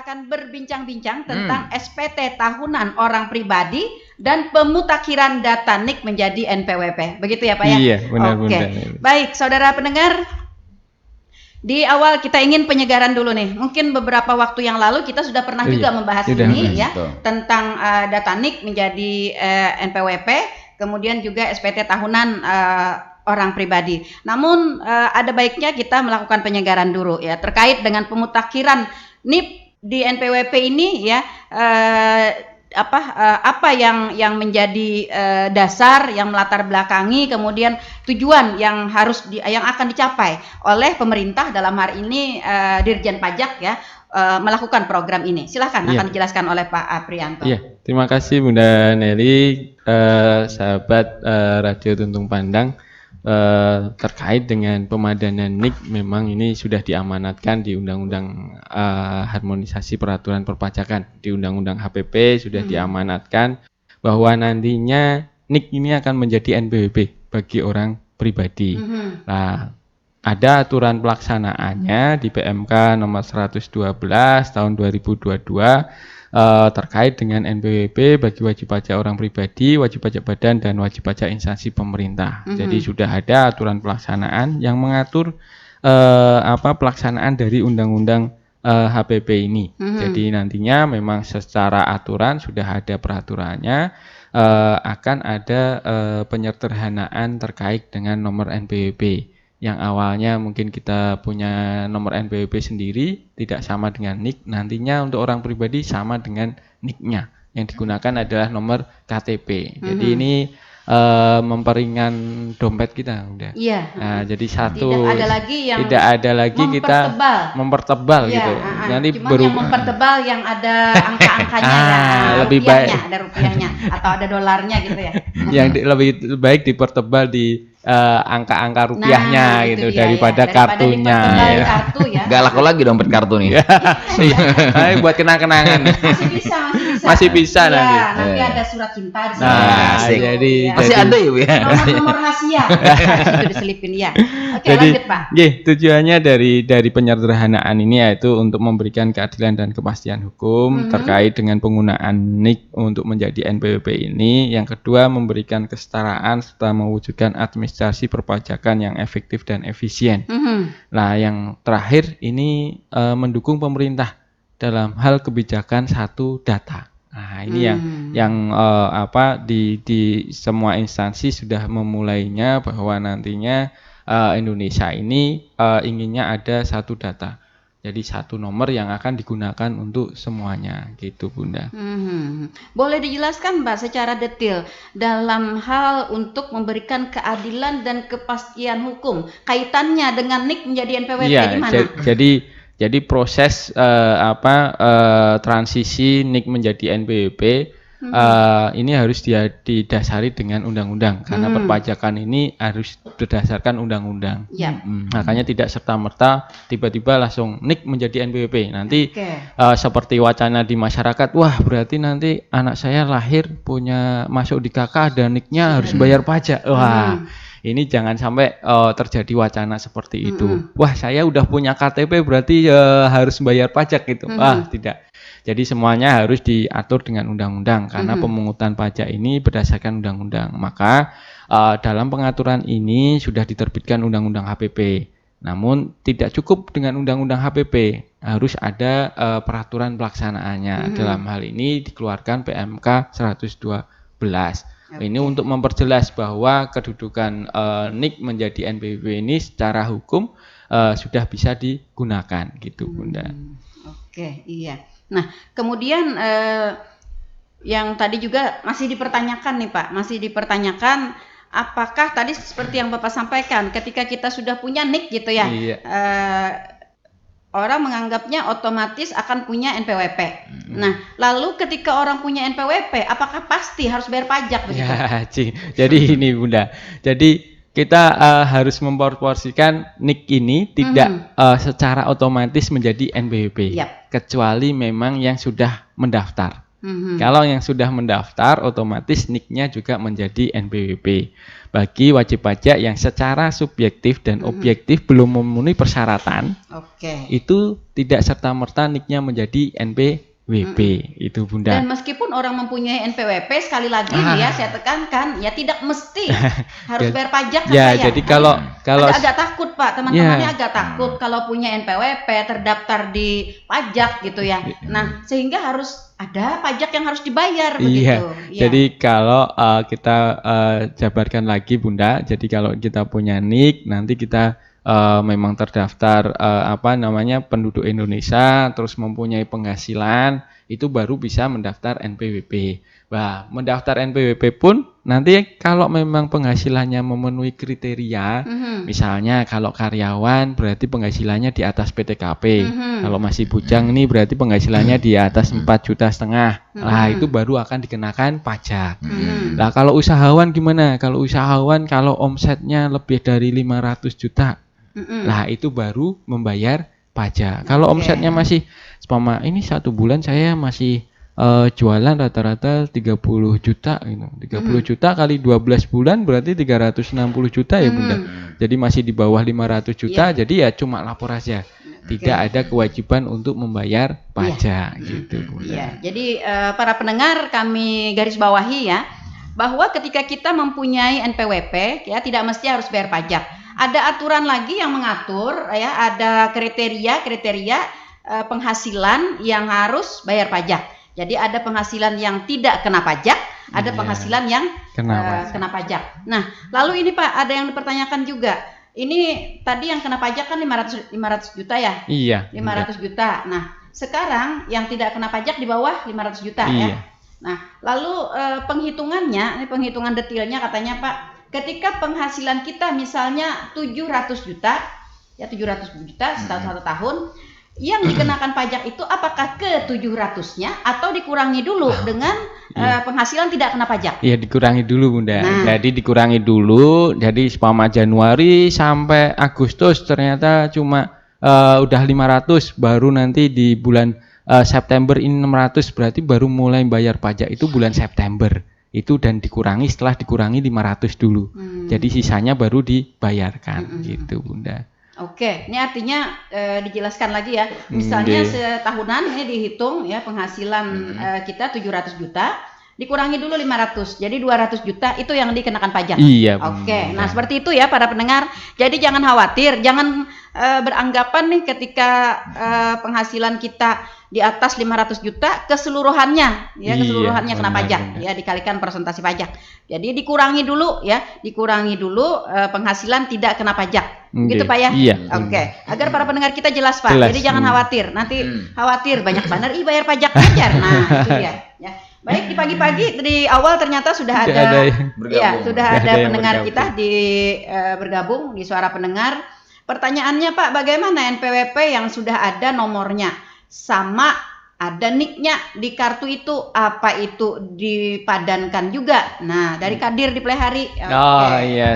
akan berbincang-bincang tentang SPT tahunan orang pribadi dan pemutakhiran data NIK menjadi NPWP. Begitu ya Pak ya? Iya, benar Oke. Bunda. Baik, saudara pendengar. Di awal kita ingin penyegaran dulu nih. Mungkin beberapa waktu yang lalu kita sudah pernah juga membahas ini ya, tentang data NIK menjadi NPWP, kemudian juga SPT tahunan orang pribadi. Namun ada baiknya kita melakukan penyegaran dulu ya terkait dengan pemutakhiran NIP di NPWP ini ya, apa yang menjadi dasar yang melatar belakangi, kemudian tujuan yang yang akan dicapai oleh pemerintah dalam hari ini Dirjen Pajak ya melakukan program ini. Silakan akan dijelaskan oleh Pak Aprianto. Iya, terima kasih Bunda Nelly, sahabat Radio Tuntung Pandang. Terkait dengan pemadanan NIK, memang ini sudah diamanatkan di Undang-Undang Harmonisasi Peraturan Perpajakan, di Undang-Undang HPP sudah diamanatkan bahwa nantinya NIK ini akan menjadi NPWP bagi orang pribadi. Nah, ada aturan pelaksanaannya di PMK nomor 112 tahun 2022 terkait dengan NPWP bagi wajib pajak orang pribadi, wajib pajak badan, dan wajib pajak instansi pemerintah. Jadi sudah ada aturan pelaksanaan yang mengatur pelaksanaan dari undang-undang HPP ini. Jadi nantinya memang secara aturan sudah ada peraturannya, akan ada penyederhanaan terkait dengan nomor NPWP. Yang awalnya mungkin kita punya nomor NPWP sendiri, tidak sama dengan NIK, nantinya untuk orang pribadi sama dengan NIK-nya. Yang digunakan adalah nomor KTP. Jadi ini memperingan dompet kita udah. Iya. Nah, jadi satu tidak ada lagi kita mempertebal gitu. Nanti yang mempertebal yang ada angka-angkanya lebih baik ada rupiahnya atau ada dolarnya gitu ya. Yang lebih baik dipertebal di angka-angka rupiahnya gitu daripada kartunya. Kartu ya. Gak laku lagi dompet kartu nih. Buat kenang-kenangan. Masih bisa nanti. Nanti ada surat cinta di sini. Nah, jadi masih ada ya Bu ya. Nomor rahasia. Itu diselipin ya. Oke, jadi, lanjut Pak. Tujuannya dari penyederhanaan ini yaitu untuk memberikan keadilan dan kepastian hukum terkait dengan penggunaan NIK untuk menjadi NPWP ini. Yang kedua, memberikan kesetaraan serta mewujudkan administrasi perpajakan yang efektif dan efisien. Nah, yang terakhir ini mendukung pemerintah dalam hal kebijakan satu data. Nah, ini yang di semua instansi sudah memulainya, bahwa nantinya Indonesia ini inginnya ada satu data. Jadi satu nomor yang akan digunakan untuk semuanya, gitu Bunda. Boleh dijelaskan Mbak secara detail dalam hal untuk memberikan keadilan dan kepastian hukum, kaitannya dengan NIK menjadi NPWP gimana? Jadi proses transisi NIK menjadi NPWP ini harus didasari dengan undang-undang, karena perpajakan ini harus berdasarkan undang-undang. Makanya tidak serta-merta tiba-tiba langsung NIK menjadi NPWP. Nanti seperti wacana di masyarakat, wah berarti nanti anak saya lahir masuk di KK dan NIK-nya harus bayar pajak. Wah, ini jangan sampai terjadi wacana seperti itu. Wah, saya udah punya KTP berarti harus bayar pajak gitu. Wah, tidak. Jadi semuanya harus diatur dengan undang-undang, karena pemungutan pajak ini berdasarkan undang-undang. Maka dalam pengaturan ini sudah diterbitkan undang-undang HPP. Namun tidak cukup dengan undang-undang HPP, harus ada peraturan pelaksanaannya. Dalam hal ini dikeluarkan PMK 112. Ini untuk memperjelas bahwa kedudukan NIK menjadi NPWP ini secara hukum sudah bisa digunakan, gitu Bunda. Oke, iya. Nah, kemudian yang tadi juga masih dipertanyakan nih Pak, apakah tadi seperti yang Bapak sampaikan, ketika kita sudah punya NIK gitu ya, orang menganggapnya otomatis akan punya NPWP. Nah, lalu ketika orang punya NPWP, apakah pasti harus bayar pajak begitu? Ya, jadi ini Bunda. Jadi kita harus memproporsikan NIK ini tidak secara otomatis menjadi NPWP, kecuali memang yang sudah mendaftar. Kalau yang sudah mendaftar, otomatis NIK-nya juga menjadi NPWP. Bagi wajib pajak yang secara subjektif dan objektif belum memenuhi persyaratan, itu tidak serta-merta NIK-nya menjadi NPWP. Itu Bunda. Dan meskipun orang mempunyai NPWP, sekali lagi ya saya tekankan, ya tidak mesti harus bayar pajak kan ya, jadi kalau agak takut Pak, teman-temannya agak takut kalau punya NPWP terdaftar di pajak gitu ya. Nah, sehingga harus ada pajak yang harus dibayar begitu. Jadi kalau kita jabarkan lagi Bunda, jadi kalau kita punya NIK, nanti kita memang terdaftar penduduk Indonesia, terus mempunyai penghasilan, itu baru bisa mendaftar NPWP. Nah, mendaftar NPWP pun nanti kalau memang penghasilannya memenuhi kriteria, misalnya kalau karyawan berarti penghasilannya di atas PTKP, kalau masih bujang ini berarti penghasilannya di atas 4,5 juta. Nah, itu baru akan dikenakan pajak. Nah, kalau usahawan gimana? Kalau usahawan kalau omsetnya lebih dari 500 juta, nah itu baru membayar pajak. Kalau omsetnya masih, seumpama ini 1 bulan saya masih jualan rata-rata 30 juta gitu. 30 juta kali 12 bulan berarti 360 juta ya Bunda. Jadi masih di bawah 500 juta, jadi ya cuma lapor aja. Tidak ada kewajiban untuk membayar pajak gitu Bunda. Jadi para pendengar kami garis bawahi ya, bahwa ketika kita mempunyai NPWP ya tidak mesti harus bayar pajak. Ada aturan lagi yang mengatur ya, ada kriteria penghasilan yang harus bayar pajak. Jadi ada penghasilan yang tidak kena pajak, ada penghasilan yang kena pajak. Nah, lalu ini Pak, ada yang dipertanyakan juga. Ini tadi yang kena pajak kan 500 juta ya? Iya. 500 juta. Nah, sekarang yang tidak kena pajak di bawah 500 juta ya. Nah, lalu penghitungannya, ini penghitungan detailnya katanya Pak, ketika penghasilan kita misalnya 700 juta, ya 700 juta satu tahun, yang dikenakan pajak itu apakah ke 700-nya atau dikurangi dulu dengan penghasilan tidak kena pajak? Iya, dikurangi dulu Bunda. Jadi dikurangi dulu, jadi seumpama Januari sampai Agustus ternyata cuma udah 500, baru nanti di bulan September ini 600, berarti baru mulai bayar pajak itu bulan September. Itu dan dikurangi, setelah dikurangi 500 dulu. Jadi sisanya baru dibayarkan gitu Bunda. Oke, ini artinya dijelaskan lagi ya. Misalnya setahunan ini dihitung ya penghasilan kita 700 juta, dikurangi dulu 500. Jadi 200 juta itu yang dikenakan pajak. Iya. Oke, nah seperti itu ya para pendengar. Jadi jangan khawatir, jangan beranggapan nih ketika penghasilan kita di atas 500 juta keseluruhannya ya, keseluruhannya kena pajak ya, dikalikan persentase pajak. Jadi dikurangi dulu penghasilan tidak kena pajak. Gitu Pak ya? Iya. Oke. Agar para pendengar kita jelas Pak. Jadi jangan khawatir. Nanti khawatir banyak bandar bayar pajak ajar. Nah, itu dia ya. Baik, di pagi-pagi di awal ternyata sudah ada pendengar kita bergabung di Suara Pendengar. Pertanyaannya Pak, bagaimana NPWP yang sudah ada nomornya sama ada NIK-nya di kartu itu, apa itu dipadankan juga? Nah, dari Kadir di Plehari. Iya,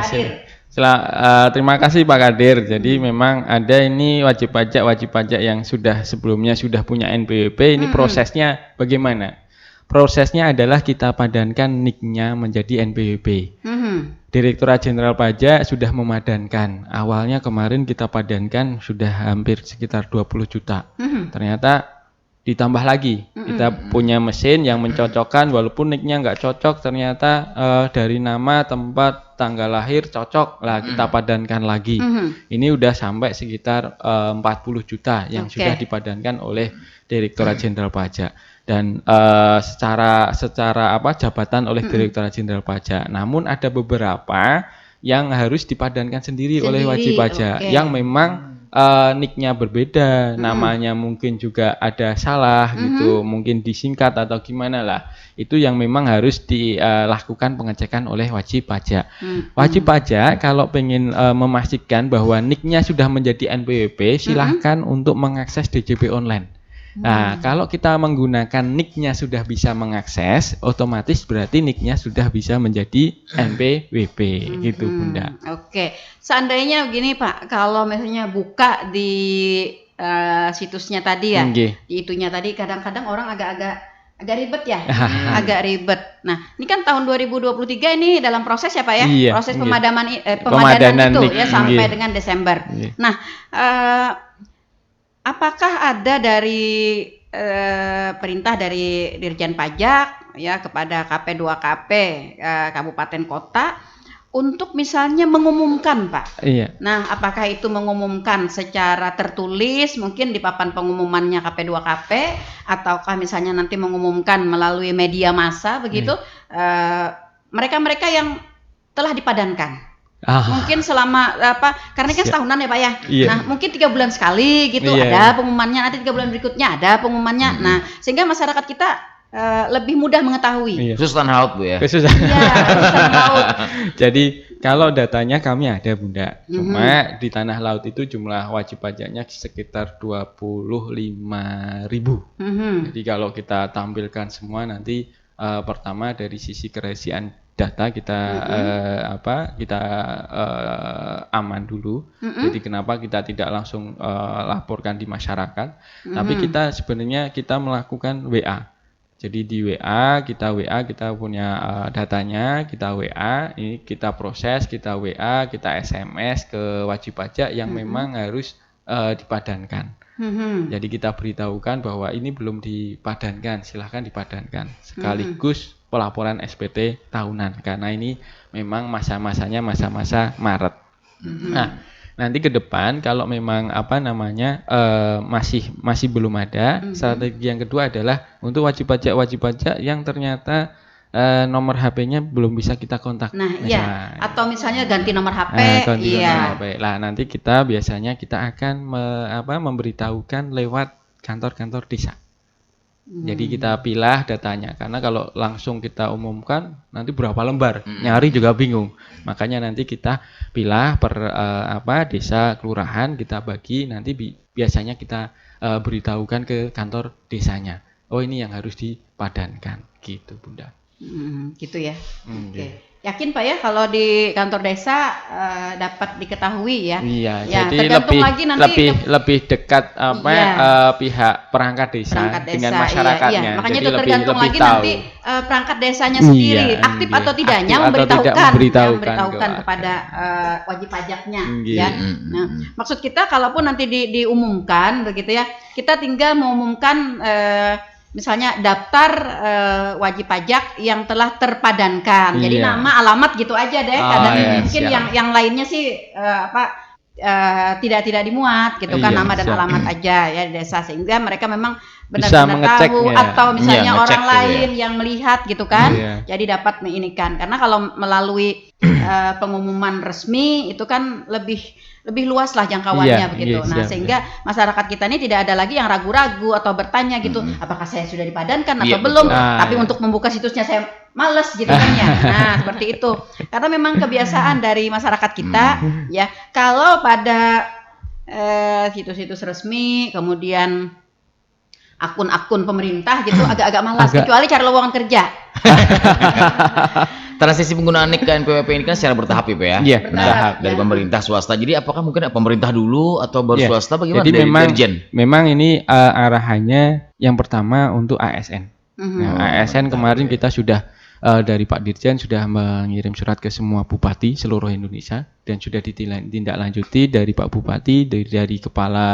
terima kasih Pak Kadir. Jadi memang ada ini wajib pajak yang sebelumnya sudah punya NPWP. Ini prosesnya bagaimana? Prosesnya adalah kita padankan NIK-nya menjadi NPWP. Direktorat Jenderal Pajak sudah memadankan. Awalnya kemarin kita padankan sudah hampir sekitar 20 juta. Ternyata ditambah lagi. Kita punya mesin yang mencocokkan, walaupun NIK-nya nggak cocok, ternyata dari nama, tempat, tanggal lahir cocok lah, kita padankan lagi. Ini udah sampai sekitar 40 juta yang sudah dipadankan oleh Direktorat Jenderal Pajak. Dan secara jabatan oleh Direktorat Jenderal Pajak. Namun ada beberapa yang harus dipadankan sendiri oleh wajib pajak yang memang NIK-nya berbeda, namanya mungkin juga ada salah gitu, mungkin disingkat atau gimana lah. Itu yang memang harus dilakukan pengecekan oleh wajib pajak. Wajib pajak kalau pengen memastikan bahwa NIK-nya sudah menjadi NPWP, silahkan untuk mengakses DJP online. Nah, kalau kita menggunakan NIK-nya sudah bisa mengakses, otomatis berarti NIK-nya sudah bisa menjadi NPWP gitu Bunda. Oke, seandainya begini Pak, kalau misalnya buka di situsnya tadi ya, di itunya tadi kadang-kadang orang agak-agak Agak ribet ya, agak ribet. Nah, ini kan tahun 2023 ini dalam proses ya Pak ya, Iya, proses iya. pemadanan itu nik, ya sampai iya. dengan Desember. Iya. Nah, apakah ada dari perintah dari Dirjen Pajak ya kepada KP2KP Kabupaten Kota untuk misalnya mengumumkan Pak? Iya. Nah, apakah itu mengumumkan secara tertulis mungkin di papan pengumumannya KP2KP ataukah misalnya nanti mengumumkan melalui media massa begitu mereka-mereka yang telah dipadankan? Mungkin selama karena kan setahunan ya Pak ya. Iya. Nah, mungkin 3 bulan sekali gitu ada pengumumannya, nanti 3 bulan berikutnya ada pengumumannya. Nah, sehingga masyarakat kita lebih mudah mengetahui. Iya. Khusus tanah laut Bu ya. Khusus tanah laut. Jadi kalau datanya kami ada Bunda. Cuma di tanah laut itu jumlah wajib pajaknya sekitar 25.000. Jadi kalau kita tampilkan semua nanti pertama dari sisi kerahasiaan data kita aman dulu. Jadi kenapa kita tidak langsung laporkan di masyarakat, tapi kita sebenarnya kita melakukan WA. Jadi di WA kita punya datanya, kita WA, ini kita proses, kita WA, kita SMS ke wajib pajak yang memang harus dipadankan. Jadi kita beritahukan bahwa ini belum dipadankan, silahkan dipadankan. Sekaligus pelaporan SPT tahunan karena ini memang masa-masanya masa-masa Maret. Nah, nanti ke depan kalau memang masih belum ada, strategi yang kedua adalah untuk wajib pajak yang ternyata nomor HP-nya belum bisa kita kontak. Nah, iya. Atau misalnya ganti nomor HP. Nomor HP. Lah nanti kita biasanya akan memberitahukan lewat kantor-kantor desa. Jadi kita pilah datanya karena kalau langsung kita umumkan nanti berapa lembar, nyari juga bingung. Makanya nanti kita pilah per desa kelurahan, kita bagi, nanti biasanya kita beritahukan ke kantor desanya. Oh, ini yang harus dipadankan gitu Bunda. Gitu ya. Oke. Yakin Pak ya kalau di kantor desa dapat diketahui ya? Iya, ya, jadi lebih dekat pihak perangkat desa dengan masyarakatnya. Iya. Makanya jadi itu tergantung lebih lagi tahu. nanti perangkat desanya sendiri aktif atau tidaknya memberitahukan kepada wajib pajaknya. Ya. Nah, maksud kita kalaupun nanti diumumkan begitu ya, kita tinggal mengumumkan misalnya daftar wajib pajak yang telah terpadankan. Jadi nama, alamat gitu aja deh. Kadang mungkin yang lainnya sih tidak dimuat gitu kan, nama dan alamat aja ya di desa sehingga mereka memang benar-benar tahu atau misalnya orang lain yang melihat gitu kan. Jadi dapat menginikan karena kalau melalui pengumuman resmi itu kan lebih luas lah jangkauannya begitu. Nah, sehingga masyarakat kita ini tidak ada lagi yang ragu-ragu atau bertanya gitu, apakah saya sudah dipadankan atau belum? Tapi untuk membuka situsnya saya males gitu kan ya. Nah, seperti itu. Karena memang kebiasaan dari masyarakat kita ya, kalau pada situs-situs resmi kemudian akun-akun pemerintah gitu agak-agak malas kecuali cari lowongan kerja. Transisi penggunaan NIK ke NPWP ini kan secara bertahap ya Pak ya? Iya, bertahap dari pemerintah swasta. Jadi apakah mungkin pemerintah dulu atau baru swasta bagaimana? Jadi memang ini arahannya yang pertama untuk ASN. Nah, ASN kemarin kita sudah dari Pak Dirjen sudah mengirim surat ke semua bupati seluruh Indonesia dan sudah ditindaklanjuti dari Pak Bupati, dari Kepala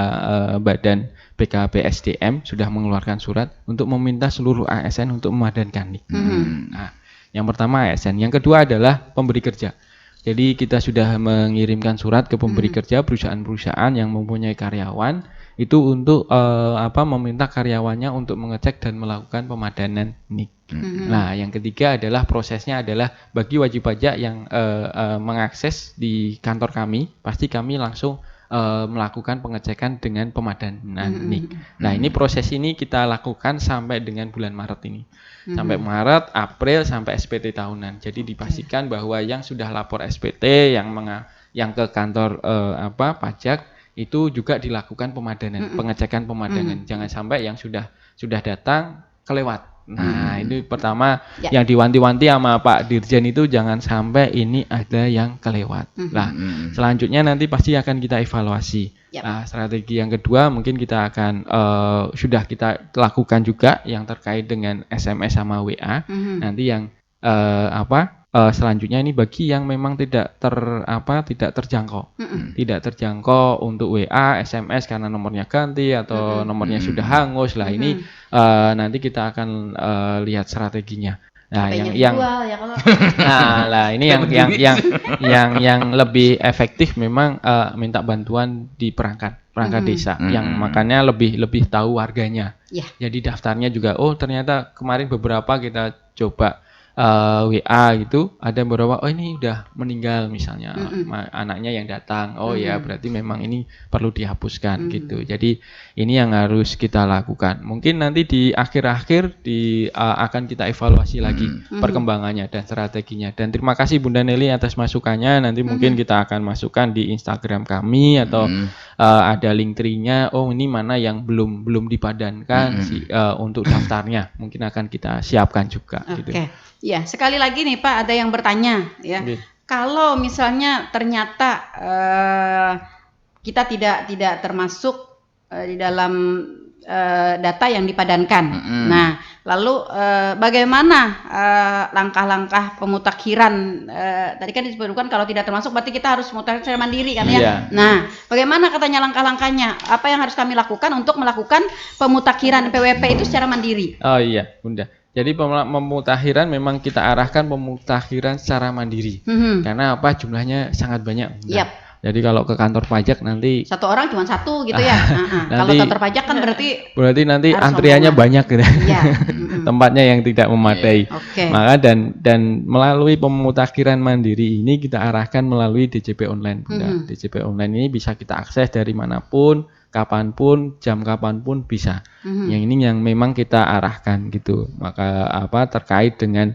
Badan BKPSDM sudah mengeluarkan surat untuk meminta seluruh ASN untuk memadankan NIK. Nah, yang pertama ASN, yang kedua adalah pemberi kerja. Jadi kita sudah mengirimkan surat ke pemberi kerja, perusahaan-perusahaan yang mempunyai karyawan itu untuk meminta karyawannya untuk mengecek dan melakukan pemadanan NIK. Nah, yang ketiga adalah prosesnya adalah bagi wajib pajak yang mengakses di kantor kami, pasti kami langsung melakukan pengecekan dengan pemadanan NIK. Nah, ini proses ini kita lakukan sampai dengan bulan Maret ini. Sampai Maret, April, sampai SPT tahunan. Jadi dipastikan bahwa yang sudah lapor SPT, yang ke kantor pajak itu juga dilakukan pemadanan, pengecekan pemadanan. Jangan sampai yang sudah datang kelewat. Nah, ini pertama yang diwanti-wanti sama Pak Dirjen itu jangan sampai ini ada yang kelewat. Nah, selanjutnya nanti pasti akan kita evaluasi. Nah, strategi yang kedua mungkin kita akan sudah kita lakukan juga yang terkait dengan SMS sama WA. Nanti yang selanjutnya ini bagi yang memang tidak terjangkau. Tidak terjangkau untuk WA, SMS karena nomornya ganti atau nomornya sudah hangus. Lah ini nanti kita akan lihat strateginya. Nah, ini yang lebih efektif memang minta bantuan di perangkat desa yang makanya lebih tahu warganya. Jadi daftarnya juga ternyata kemarin beberapa kita coba WA gitu, ada beberapa ini udah meninggal misalnya anaknya yang datang. Ya berarti memang ini perlu dihapuskan gitu. Jadi ini yang harus kita lakukan. Mungkin nanti di akhir-akhir akan kita evaluasi lagi perkembangannya dan strateginya. Dan terima kasih Bunda Nelly atas masukannya. Nanti mungkin kita akan masukkan di Instagram kami atau ada link tree-nya. Ini mana yang belum dipadankan untuk daftarnya. Mungkin akan kita siapkan juga gitu. Ya, sekali lagi nih Pak, ada yang bertanya ya. Kalau misalnya ternyata kita tidak termasuk di dalam data yang dipadankan. Nah, lalu bagaimana langkah-langkah pemutakhiran? Tadi kan disebutkan kalau tidak termasuk berarti kita harus mutakhir secara mandiri kan ya. Nah, bagaimana katanya langkah-langkahnya? Apa yang harus kami lakukan untuk melakukan pemutakhiran PWP itu secara mandiri? Oh iya, Bunda. Jadi pemutakhiran memang kita arahkan pemutakhiran secara mandiri. Karena jumlahnya sangat banyak. Jadi kalau ke kantor pajak nanti satu orang cuma satu gitu ya. Kalau kantor pajak kan berarti nanti antriannya banyak gitu. Tempatnya yang tidak memadai. Maka dan melalui pemutakhiran mandiri ini kita arahkan melalui DJP online. DJP online ini bisa kita akses dari manapun, kapanpun, jam kapanpun bisa. Yang ini yang memang kita arahkan gitu. Maka terkait dengan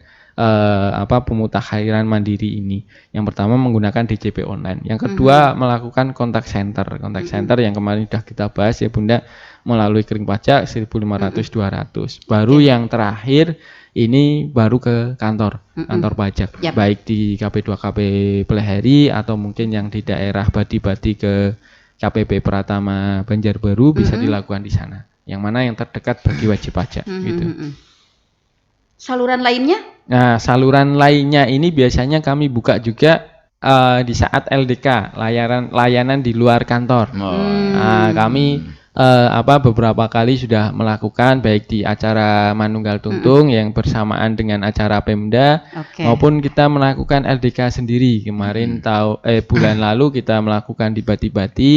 pemutakhiran mandiri ini. Yang pertama menggunakan DJP online. Yang kedua melakukan kontak center. Kontak center yang kemarin sudah kita bahas ya Bunda, melalui kering pajak 1.500-200. Baru yang terakhir ini baru ke kantor pajak. Baik di KP2KP Peleheri atau mungkin yang di daerah Badi-Badi ke KPP Pratama Banjarbaru bisa dilakukan di sana. Yang mana yang terdekat bagi wajib pajak gitu. Saluran lainnya? Nah, saluran lainnya ini biasanya kami buka juga di saat LDK, layanan di luar kantor. Kami beberapa kali sudah melakukan baik di acara Manunggal Tuntung yang bersamaan dengan acara Pemda maupun kita melakukan LDK sendiri. Kemarin bulan lalu kita melakukan di Bati-Bati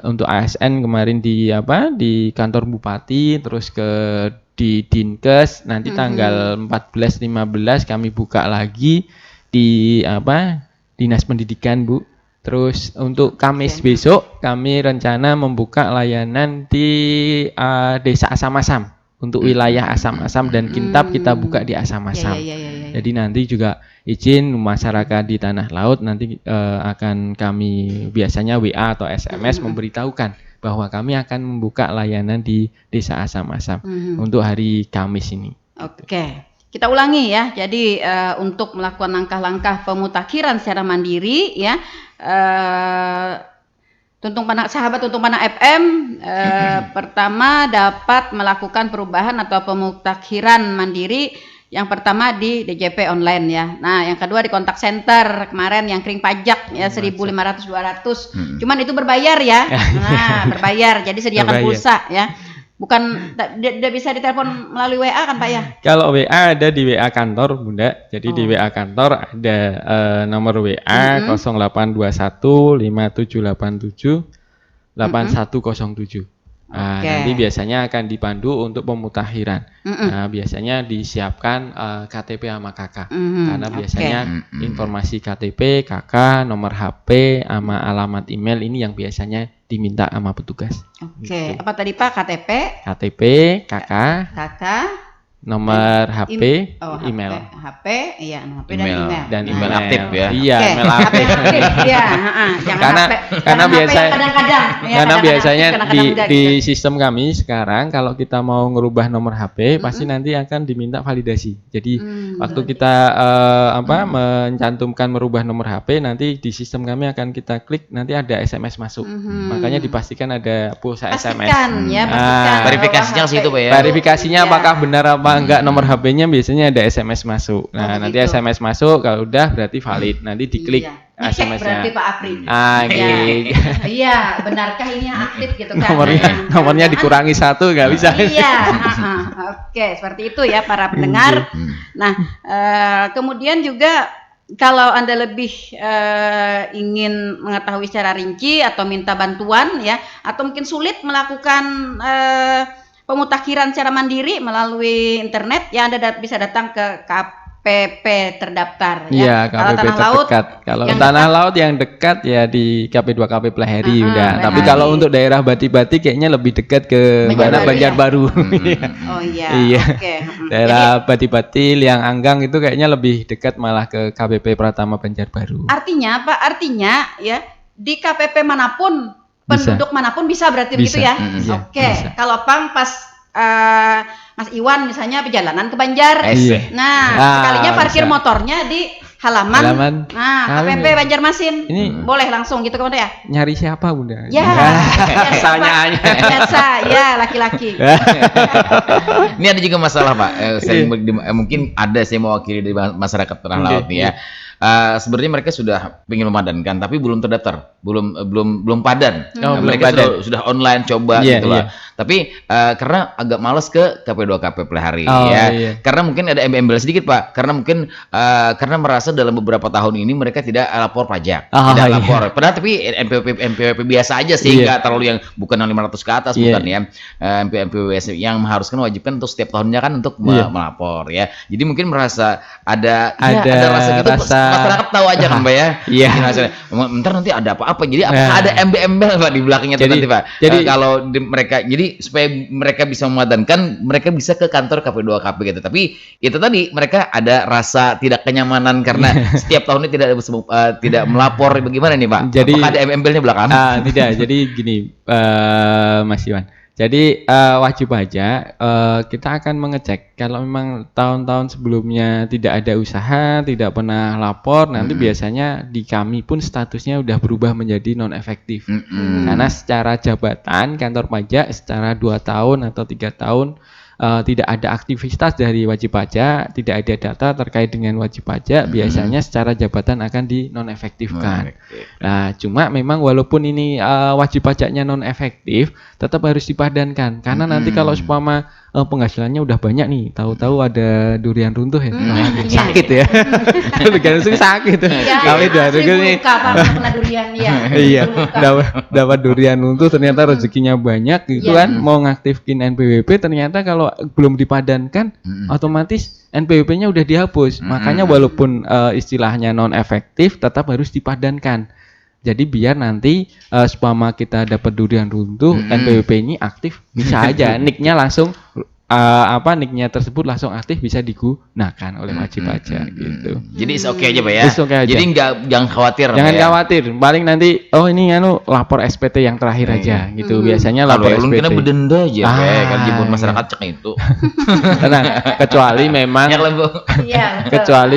untuk ASN kemarin di kantor Bupati, terus di Dinkes, nanti tanggal 14-15 kami buka lagi di Dinas Pendidikan Bu. Terus untuk Kamis besok kami rencana membuka layanan di Desa Asam-Asam. Untuk wilayah Asam-Asam dan Kintab kita buka di Asam-Asam. Jadi nanti juga izin masyarakat di Tanah Laut nanti akan kami biasanya WA atau SMS memberitahukan bahwa kami akan membuka layanan di Desa Asam-Asam untuk hari Kamis ini. Kita ulangi ya. Jadi untuk melakukan langkah-langkah pemutakhiran secara mandiri ya. Sahabat Tuntung Panah FM pertama dapat melakukan perubahan atau pemutakhiran mandiri. Yang pertama di DJP online ya. Nah, yang kedua di kontak center kemarin yang kering pajak ya 1.500-200. Cuman itu berbayar ya. Nah, berbayar. Jadi sediakan pulsa ya. Bukan tidak bisa ditelepon melalui WA kan Pak ya? Kalau WA ada di WA kantor Bunda. Jadi di WA kantor ada nomor WA 0821 5787 8107. Nanti biasanya akan dipandu untuk pemutakhiran. Nah, biasanya disiapkan KTP sama KK. Karena biasanya informasi KTP, KK, nomor HP, sama alamat email ini yang biasanya diminta sama petugas. Apa tadi Pak? KTP, KTP, KK, nomor HP, email. HP, iya, HP dan email. Dan email email aktif ya. Iya, Oke, email aktif. Iya, Karena kadang-kadang ya, karena biasanya kadang-kadang di gitu. sistem kami sekarang kalau kita mau ngerubah nomor HP pasti nanti akan diminta validasi. Jadi waktu kita mencantumkan merubah nomor HP, nanti di sistem kami akan kita klik, nanti ada SMS masuk. Makanya dipastikan ada pulsa SMS. Pastikan. Verifikasinya situ Pak ya. Verifikasinya apakah benar apa enggak nomor HP-nya, biasanya ada SMS masuk. Nah, nanti SMS masuk, kalau udah berarti valid. Nanti diklik SMS-nya. Berarti Pak Apri. Iya, benarkah ini yang aktif gitu kan? Nomornya dikurangi 1 nggak bisa. Iya. Oke, seperti itu ya para pendengar. Nah, kemudian juga kalau Anda lebih ingin mengetahui secara rinci atau minta bantuan ya, atau mungkin sulit melakukan pemutakhiran secara mandiri melalui internet, ya Anda bisa datang ke KPP terdaftar ya. Iya, kalau KPP terdekat. Kalau tanah laut yang dekat ya di KP2KP Pleheri udah. Tapi kalau untuk daerah Bati-Bati kayaknya lebih dekat ke Banjarbaru. Oh iya. Iya. Daerah Bati-Bati, Liang Anggang itu kayaknya lebih dekat malah ke KPP Pratama Banjarbaru. Artinya apa? Artinya ya di KPP manapun penduduk manapun bisa berarti begitu ya. Oke. Kalau pas Mas Iwan misalnya perjalanan ke Banjar. Nah, sekalinya parkir motornya di halaman KPP Banjarmasin. Ini boleh langsung gitu kan ya? Nyari siapa Bunda? Ya. Biasa ya laki-laki. Ini ada juga masalah Pak. Mungkin ada saya mewakili dari masyarakat tanah laut nih ya. Sebenarnya mereka sudah ingin memadankan tapi belum terdaftar, belum padan. Mereka sudah online coba gitu lah. Tapi karena agak malas ke KP2KP Plehari karena mungkin ada embel-embel sedikit Pak. Karena mungkin karena merasa dalam beberapa tahun ini mereka tidak lapor pajak, tidak lapor. Padahal tapi NPWP biasa aja sih, nggak terlalu yang bukan yang 500 ke atas bukan ya. NPWP yang mengharuskan wajibkan untuk setiap tahunnya kan untuk melapor ya. Jadi mungkin merasa ada rasa gitu. Masyarakat tahu aja kan Mbak ya. Iya. Bentar nanti ada apa-apa. Jadi ada embel-embel Pak di belakangnya nanti Pak. Jadi kalau mereka supaya mereka bisa memadankan, mereka bisa ke kantor KP2KP gitu. Tapi itu tadi mereka ada rasa tidak kenyamanan karena setiap tahunnya tidak melapor. Bagaimana nih Pak? Jadi apakah ada embel-embelnya belakang? Tidak. Jadi gini Mas Iwan. Jadi wajib pajak kita akan mengecek kalau memang tahun-tahun sebelumnya tidak ada usaha, tidak pernah lapor, nanti biasanya di kami pun statusnya udah berubah menjadi non efektif. Karena secara jabatan kantor pajak secara 2 tahun atau 3 tahun tidak ada aktivitas dari wajib pajak, tidak ada data terkait dengan wajib pajak, biasanya secara jabatan akan di non efektifkan. Nah, cuma memang walaupun ini wajib pajaknya non efektif, tetap harus dipadankan karena nanti kalau seumpama penghasilannya udah banyak nih, tahu-tahu ada durian runtuh ya, sakit ya, durian runtuh sakit. Kami dapat durian runtuh, ternyata rezekinya banyak gitu kan, mau ngaktifin NPWP, ternyata kalau belum dipadankan, otomatis NPWP-nya udah dihapus. Makanya walaupun istilahnya non efektif, tetap harus dipadankan. Jadi biar nanti seumpama kita dapat durian runtuh, NPWP ini aktif, bisa aja nicknya langsung nicknya tersebut langsung aktif, bisa digunakan oleh wajib pajak gitu. Jadi oke aja Pak ya. Okay aja. Jadi jangan khawatir. Jangan khawatir. Paling nanti ini lapor SPT yang terakhir aja gitu. Biasanya lapor SPT. Kalau kena berdenda aja kan jemput masyarakat cek itu. Tenang, kecuali memang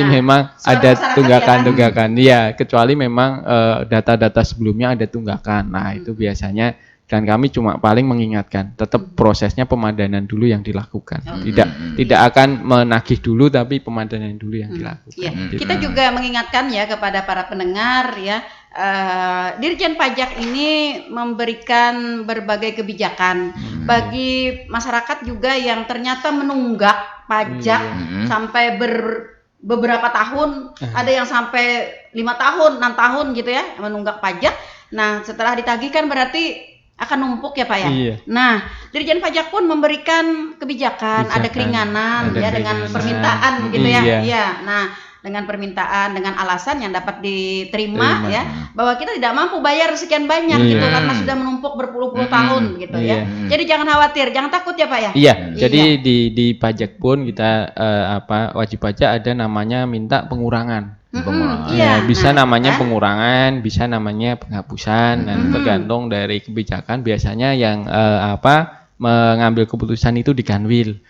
memang ada tunggakan. Iya, kecuali memang data-data sebelumnya ada tunggakan. Nah, itu biasanya dan kami cuma paling mengingatkan, tetap prosesnya pemadanan dulu yang dilakukan. Tidak akan menagih dulu, tapi pemadanan dulu yang dilakukan. Gitu. Kita juga mengingatkan ya kepada para pendengar ya, Dirjen Pajak ini memberikan berbagai kebijakan bagi masyarakat juga yang ternyata menunggak pajak sampai beberapa tahun, ada yang sampai 5 tahun, 6 tahun gitu ya menunggak pajak. Nah, setelah ditagihkan berarti akan numpuk ya Pak ya. Nah, Dirjen Pajak pun memberikan kebijakan, ada keringanan ya dengan permintaan gitu ya. Iya. Nah, dengan permintaan, dengan alasan yang dapat diterima ya, bahwa kita tidak mampu bayar sekian banyak gitu karena sudah menumpuk berpuluh-puluh tahun gitu ya. Jadi jangan khawatir, jangan takut ya Pak ya. Iya. Jadi di pajak pun kita wajib pajak ada namanya minta pengurangan. Bisa namanya pengurangan, bisa namanya penghapusan, dan tergantung dari kebijakan. Biasanya yang mengambil keputusan itu di Kanwil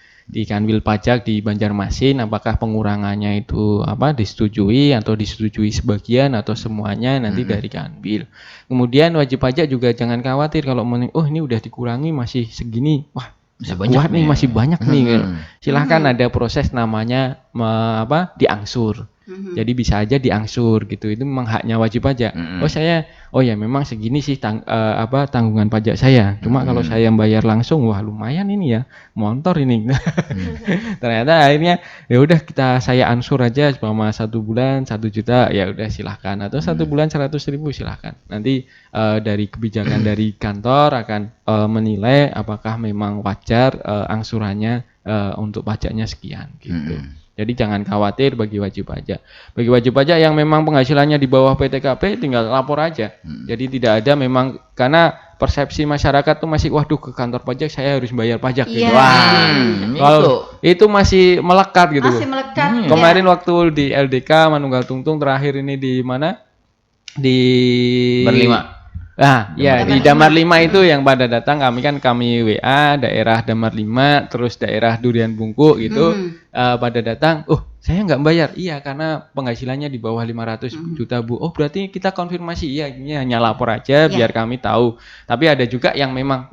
pajak di Banjarmasin, apakah pengurangannya itu disetujui atau disetujui sebagian atau semuanya nanti dari Kanwil. Kemudian wajib pajak juga jangan khawatir kalau ini udah dikurangi masih segini, wah kuat nih, masih banyak nih. Silahkan ada proses namanya diangsur. Jadi bisa aja diangsur gitu. Itu memang haknya wajib pajak. Memang segini sih tanggungan pajak saya. Cuma kalau saya bayar langsung, wah lumayan ini ya, montor ini. Ternyata akhirnya ya udah saya ansur aja selama 1 bulan 1 juta, ya udah silahkan. Atau 1 bulan 100.000 silahkan. Nanti dari kebijakan dari kantor akan menilai apakah memang wajar angsurannya untuk pajaknya sekian gitu. Jadi jangan khawatir bagi wajib pajak. Bagi wajib pajak yang memang penghasilannya di bawah PTKP tinggal lapor aja. Jadi tidak ada memang, karena persepsi masyarakat tuh masih waduh ke kantor pajak saya harus bayar pajak gitu. Wah, kalau itu masih melekat gitu. Masih melekat. Kemarin waktu di LDK Manunggal Tungtung terakhir ini di mana? Di Berlima. Di Damar 5 itu yang pada datang, kami WA daerah Damar 5 terus daerah Durian Bungkuk gitu, pada datang, saya nggak bayar, iya karena penghasilannya di bawah 500 juta Bu. Oh berarti kita konfirmasi, iya ini hanya lapor aja biar kami tahu. Tapi ada juga yang memang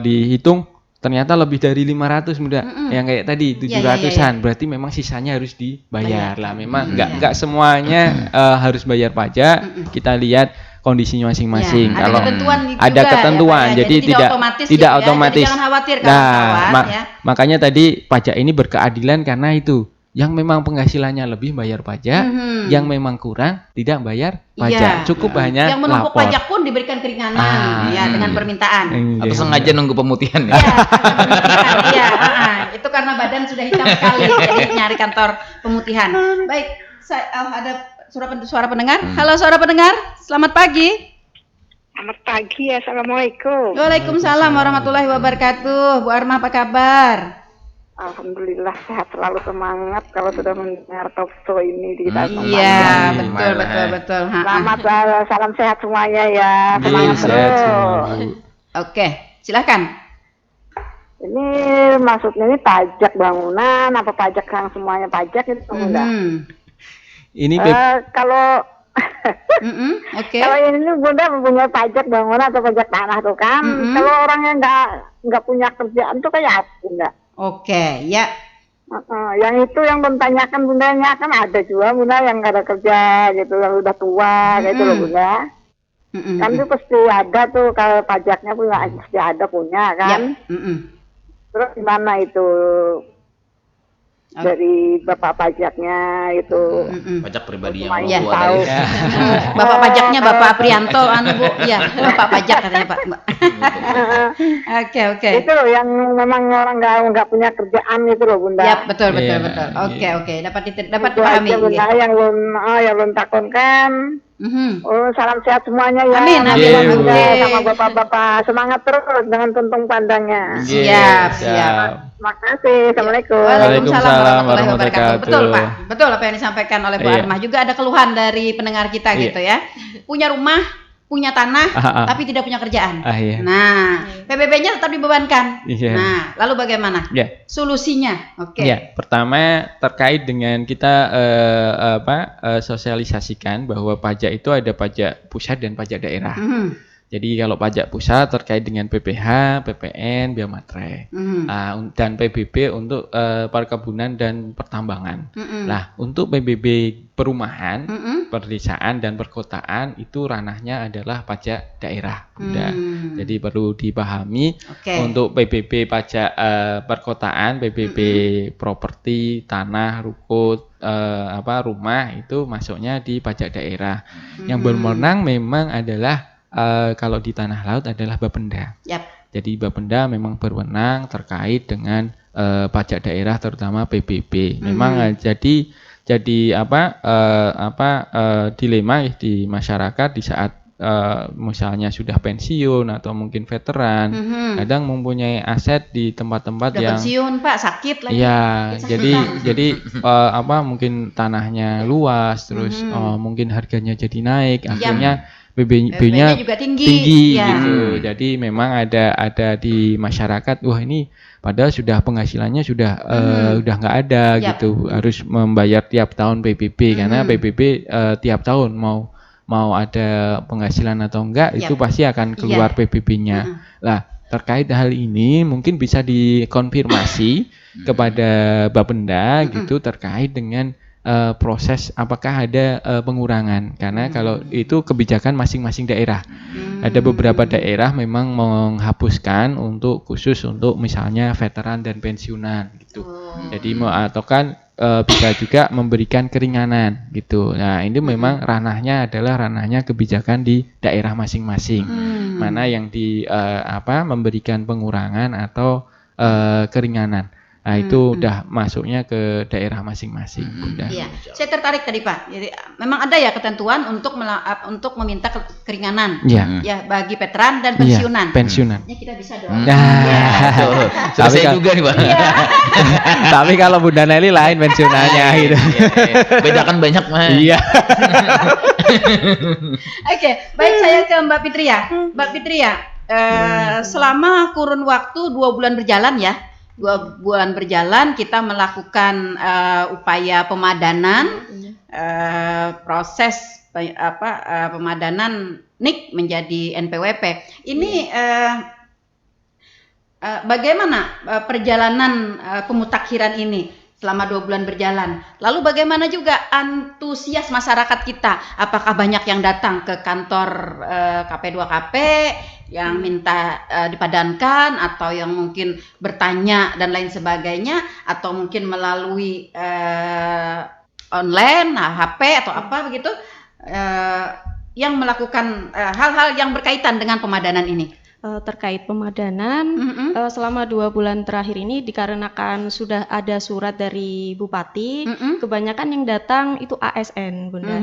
dihitung ternyata lebih dari 500 muda, yang kayak tadi 700-an, berarti memang sisanya harus dibayar lah. Memang nggak semuanya harus bayar pajak, kita lihat kondisinya masing-masing. Kalau ada ketentuan, jadi tidak otomatis. Jadi jangan khawatir kawan-kawan Makanya tadi pajak ini berkeadilan karena itu. Yang memang penghasilannya lebih bayar pajak, yang memang kurang tidak bayar pajak. Cukup hanya yang menumpuk lapor. Pajak pun diberikan keringanan dengan permintaan. Atau sengaja nunggu pemutihan ya. Itu karena badan sudah hitam sekali, jadi nyari kantor pemutihan. Baik, ada suara pendengar. Halo suara pendengar, selamat pagi. Selamat pagi, assalamualaikum. Waalaikumsalam warahmatullahi wabarakatuh. Bu Arma apa kabar? Alhamdulillah sehat, selalu semangat kalau sudah mendengar talk show ini di kita. Iya, betul. Selamat, salam sehat semuanya ya. Semangat terus. Oke, silakan. Ini maksudnya ini pajak bangunan apa pajak yang semuanya pajak itu enggak? Ini kalau kalau ini Bunda mempunyai pajak bangunan atau pajak tanah tuh kan, kalau orang yang nggak punya kerjaan tuh kayak apa Bunda? Oke, ya. Yang itu yang bertanyakan Bundanya kan ada juga Bunda yang nggak ada kerja gitu, yang udah tua gitu loh Bunda. Kan itu pasti ada tuh kalau pajaknya pasti ada punya kan. Terus gimana itu? Dari bapak pajaknya itu pajak pribadi yang tua tahu. Bapak pajaknya Bapak Aprianto Bu, ya bapak pajak katanya Pak. Oke. Itu loh yang memang orang nggak punya kerjaan itu loh Bunda. Ya betul. Oke, dapat dipahami. Yang belum takonkan. Salam sehat semuanya ya. Amin. Sama bapak-bapak semangat terus dengan tuntung pandangnya. Siap. Terima kasih. Assalamualaikum. Waalaikumsalam warahmatullahi wabarakatuh. Betul Pak, betul apa yang disampaikan oleh Bu Armah. Juga ada keluhan dari pendengar kita gitu ya. Punya rumah, punya tanah, tapi tidak punya kerjaan. Nah, PBB-nya tetap dibebankan. Nah, lalu bagaimana? Solusinya? Oke. Pertama terkait dengan kita sosialisasikan bahwa pajak itu ada pajak pusat dan pajak daerah. Jadi kalau pajak pusat terkait dengan PPH, PPN, Bea Matre, dan PBB untuk perkebunan dan pertambangan. Nah, untuk PBB perumahan, perdesaan dan perkotaan itu ranahnya adalah pajak daerah. Jadi perlu dipahami untuk PBB pajak perkotaan, PBB properti, tanah, ruko, rumah itu masuknya di pajak daerah. Yang berwenang memang adalah kalau di tanah laut adalah Bapenda. Jadi Bapenda memang berwenang terkait dengan pajak daerah terutama PBB. Memang jadi dilema di masyarakat di saat misalnya sudah pensiun atau mungkin veteran, kadang mempunyai aset di tempat-tempat yang pensiun Pak, sakit lagi. Ya, jadi mungkin tanahnya luas, terus mungkin harganya jadi naik, akhirnya BB-nya juga tinggi gitu. Jadi memang ada di masyarakat, wah ini padahal sudah penghasilannya sudah nggak ada gitu, harus membayar tiap tahun PBB karena PBB tiap tahun mau ada penghasilan atau enggak itu pasti akan keluar PBB-nya. Lah, terkait hal ini mungkin bisa dikonfirmasi kepada Bapenda gitu terkait dengan proses apakah ada pengurangan, karena kalau itu kebijakan masing-masing daerah. Ada beberapa daerah memang menghapuskan khusus untuk misalnya veteran dan pensiunan gitu. Jadi bisa juga memberikan keringanan gitu. Nah, ini memang ranahnya kebijakan di daerah masing-masing. Mana yang memberikan pengurangan atau keringanan. Nah, itu udah masuknya ke daerah masing-masing. Iya. Saya tertarik tadi Pak. Jadi memang ada ya ketentuan untuk meminta keringanan ya bagi veteran dan pensiunan. Pensiunan. Ya, kita bisa dong. Tapi juga nih Pak. Tapi kalau Bunda Nelly lain pensiunannya gitu. Bedakan banyak mah. Iya. Oke, baik, saya ke Mbak Fitri ya. Mbak Fitri ya, selama kurun waktu 2 bulan berjalan ya. 2 bulan berjalan kita melakukan upaya pemadanan proses pemadanan NIK menjadi NPWP. Ini bagaimana perjalanan pemutakhiran ini selama 2 bulan berjalan? Lalu bagaimana juga antusias masyarakat kita? Apakah banyak yang datang ke kantor KP2KP yang minta dipadankan, atau yang mungkin bertanya dan lain sebagainya, atau mungkin melalui online, HP atau apa begitu, yang melakukan hal-hal yang berkaitan dengan pemadanan ini? Terkait pemadanan, selama 2 bulan terakhir ini dikarenakan sudah ada surat dari Bupati, kebanyakan yang datang itu ASN, Bunda.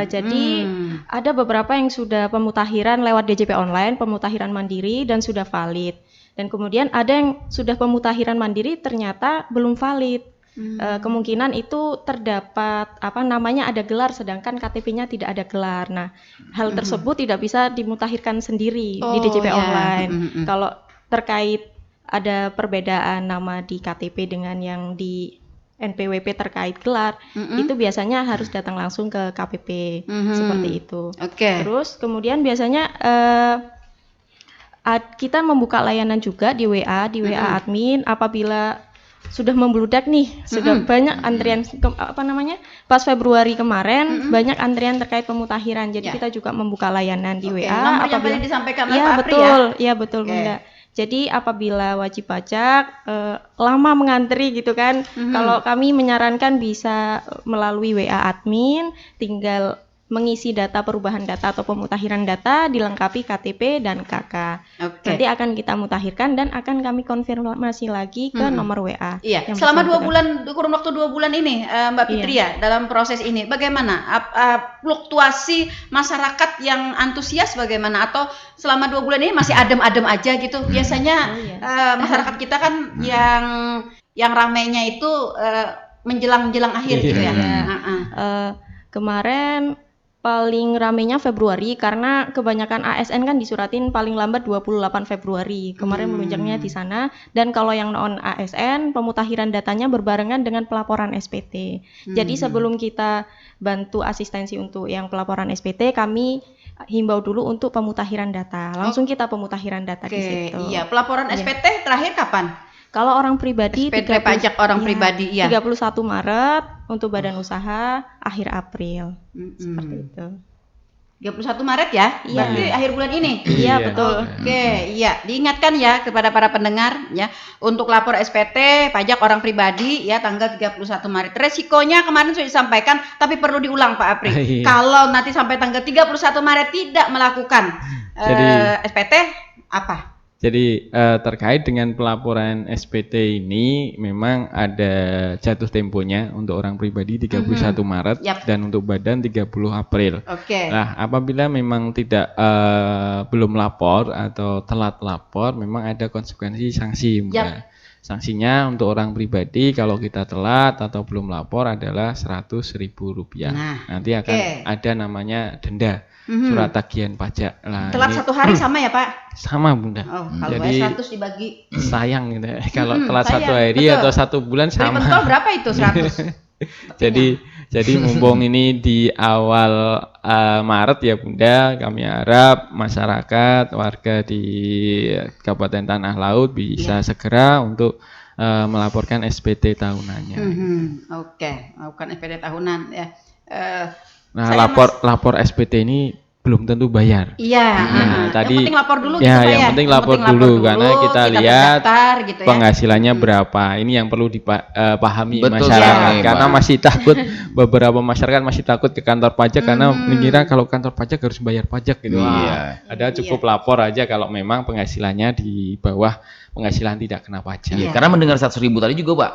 Jadi ada beberapa yang sudah pemutakhiran lewat DJP online, pemutakhiran mandiri dan sudah valid. Dan kemudian ada yang sudah pemutakhiran mandiri ternyata belum valid. Kemungkinan itu terdapat ada gelar sedangkan KTP-nya tidak ada gelar. Nah, hal tersebut tidak bisa dimutakhirkan sendiri di DJP online. Kalau terkait ada perbedaan nama di KTP dengan yang di NPWP terkait gelar, itu biasanya harus datang langsung ke KPP, seperti itu. Terus kemudian biasanya kita membuka layanan juga di WA admin apabila sudah membludak nih, sudah banyak antrian pas Februari kemarin banyak antrian terkait pemutakhiran. Jadi kita juga membuka layanan di WA apabila disampaikan oleh Pak Apri ya. Betul Bunda. Jadi apabila wajib pajak lama mengantri gitu kan, kalau kami menyarankan bisa melalui WA admin, tinggal mengisi data perubahan data atau pemutakhiran data, dilengkapi KTP dan KK. Nanti akan kita mutakhirkan dan akan kami konfirmasi lagi ke nomor WA. Iya. Selama 2 bulan, kurun waktu 2 bulan ini, Mbak Fitri ya, dalam proses ini, bagaimana fluktuasi masyarakat yang antusias bagaimana? Atau selama 2 bulan ini masih adem-adem aja gitu? Biasanya masyarakat kita kan yang ramainya itu menjelang akhir gitu ya. Kemarin paling ramenya Februari karena kebanyakan ASN kan disuratin paling lambat 28 Februari. Kemarin melonjaknya di sana, dan kalau yang non ASN pemutakhiran datanya berbarengan dengan pelaporan SPT. Jadi sebelum kita bantu asistensi untuk yang pelaporan SPT, kami himbau dulu untuk pemutakhiran data. Langsung kita pemutakhiran data di situ. Iya, pelaporan SPT terakhir kapan? Kalau orang pribadi SPT pajak orang pribadi 31 Maret, untuk badan usaha akhir April. Seperti itu. 31 Maret ya? Iya. Berarti akhir bulan ini. Iya, betul. Iya. Diingatkan ya kepada para pendengar ya, untuk lapor SPT pajak orang pribadi ya tanggal 31 Maret. Resikonya kemarin sudah disampaikan, tapi perlu diulang Pak Apri. Kalau nanti sampai tanggal 31 Maret tidak melakukan SPT, apa? Jadi terkait dengan pelaporan SPT ini memang ada jatuh temponya untuk orang pribadi 31 Maret dan untuk badan 30 April. Nah, apabila memang tidak belum lapor atau telat lapor, memang ada konsekuensi sanksi, Mbak. Sanksinya untuk orang pribadi kalau kita telat atau belum lapor adalah Rp100.000. Nanti akan ada namanya denda. Surat tagihan pajak. Nah, telat 1 hari sama ya Pak? Sama Bunda. Kalau jadi 100 dibagi sayang gitu. Kalau telat 1 hari atau 1 bulan sama. Pentol berapa itu 100? Jadi mumpung ini di awal Maret ya Bunda, kami harap masyarakat warga di Kabupaten Tanah Laut bisa segera untuk melaporkan SPT tahunannya. Melakukan SPT tahunan ya. Nah, lapor SPT ini belum tentu bayar. Tadi yang penting lapor dulu yang penting lapor dulu karena kita lihat gitu penghasilannya berapa. Ini yang perlu dipahami masyarakat karena masih takut beberapa masyarakat masih takut ke kantor pajak karena mengira kalau kantor pajak harus bayar pajak gitu. Ada cukup lapor aja kalau memang penghasilannya di bawah penghasilan tidak kena pajak. Karena mendengar 100.000 tadi juga, Pak.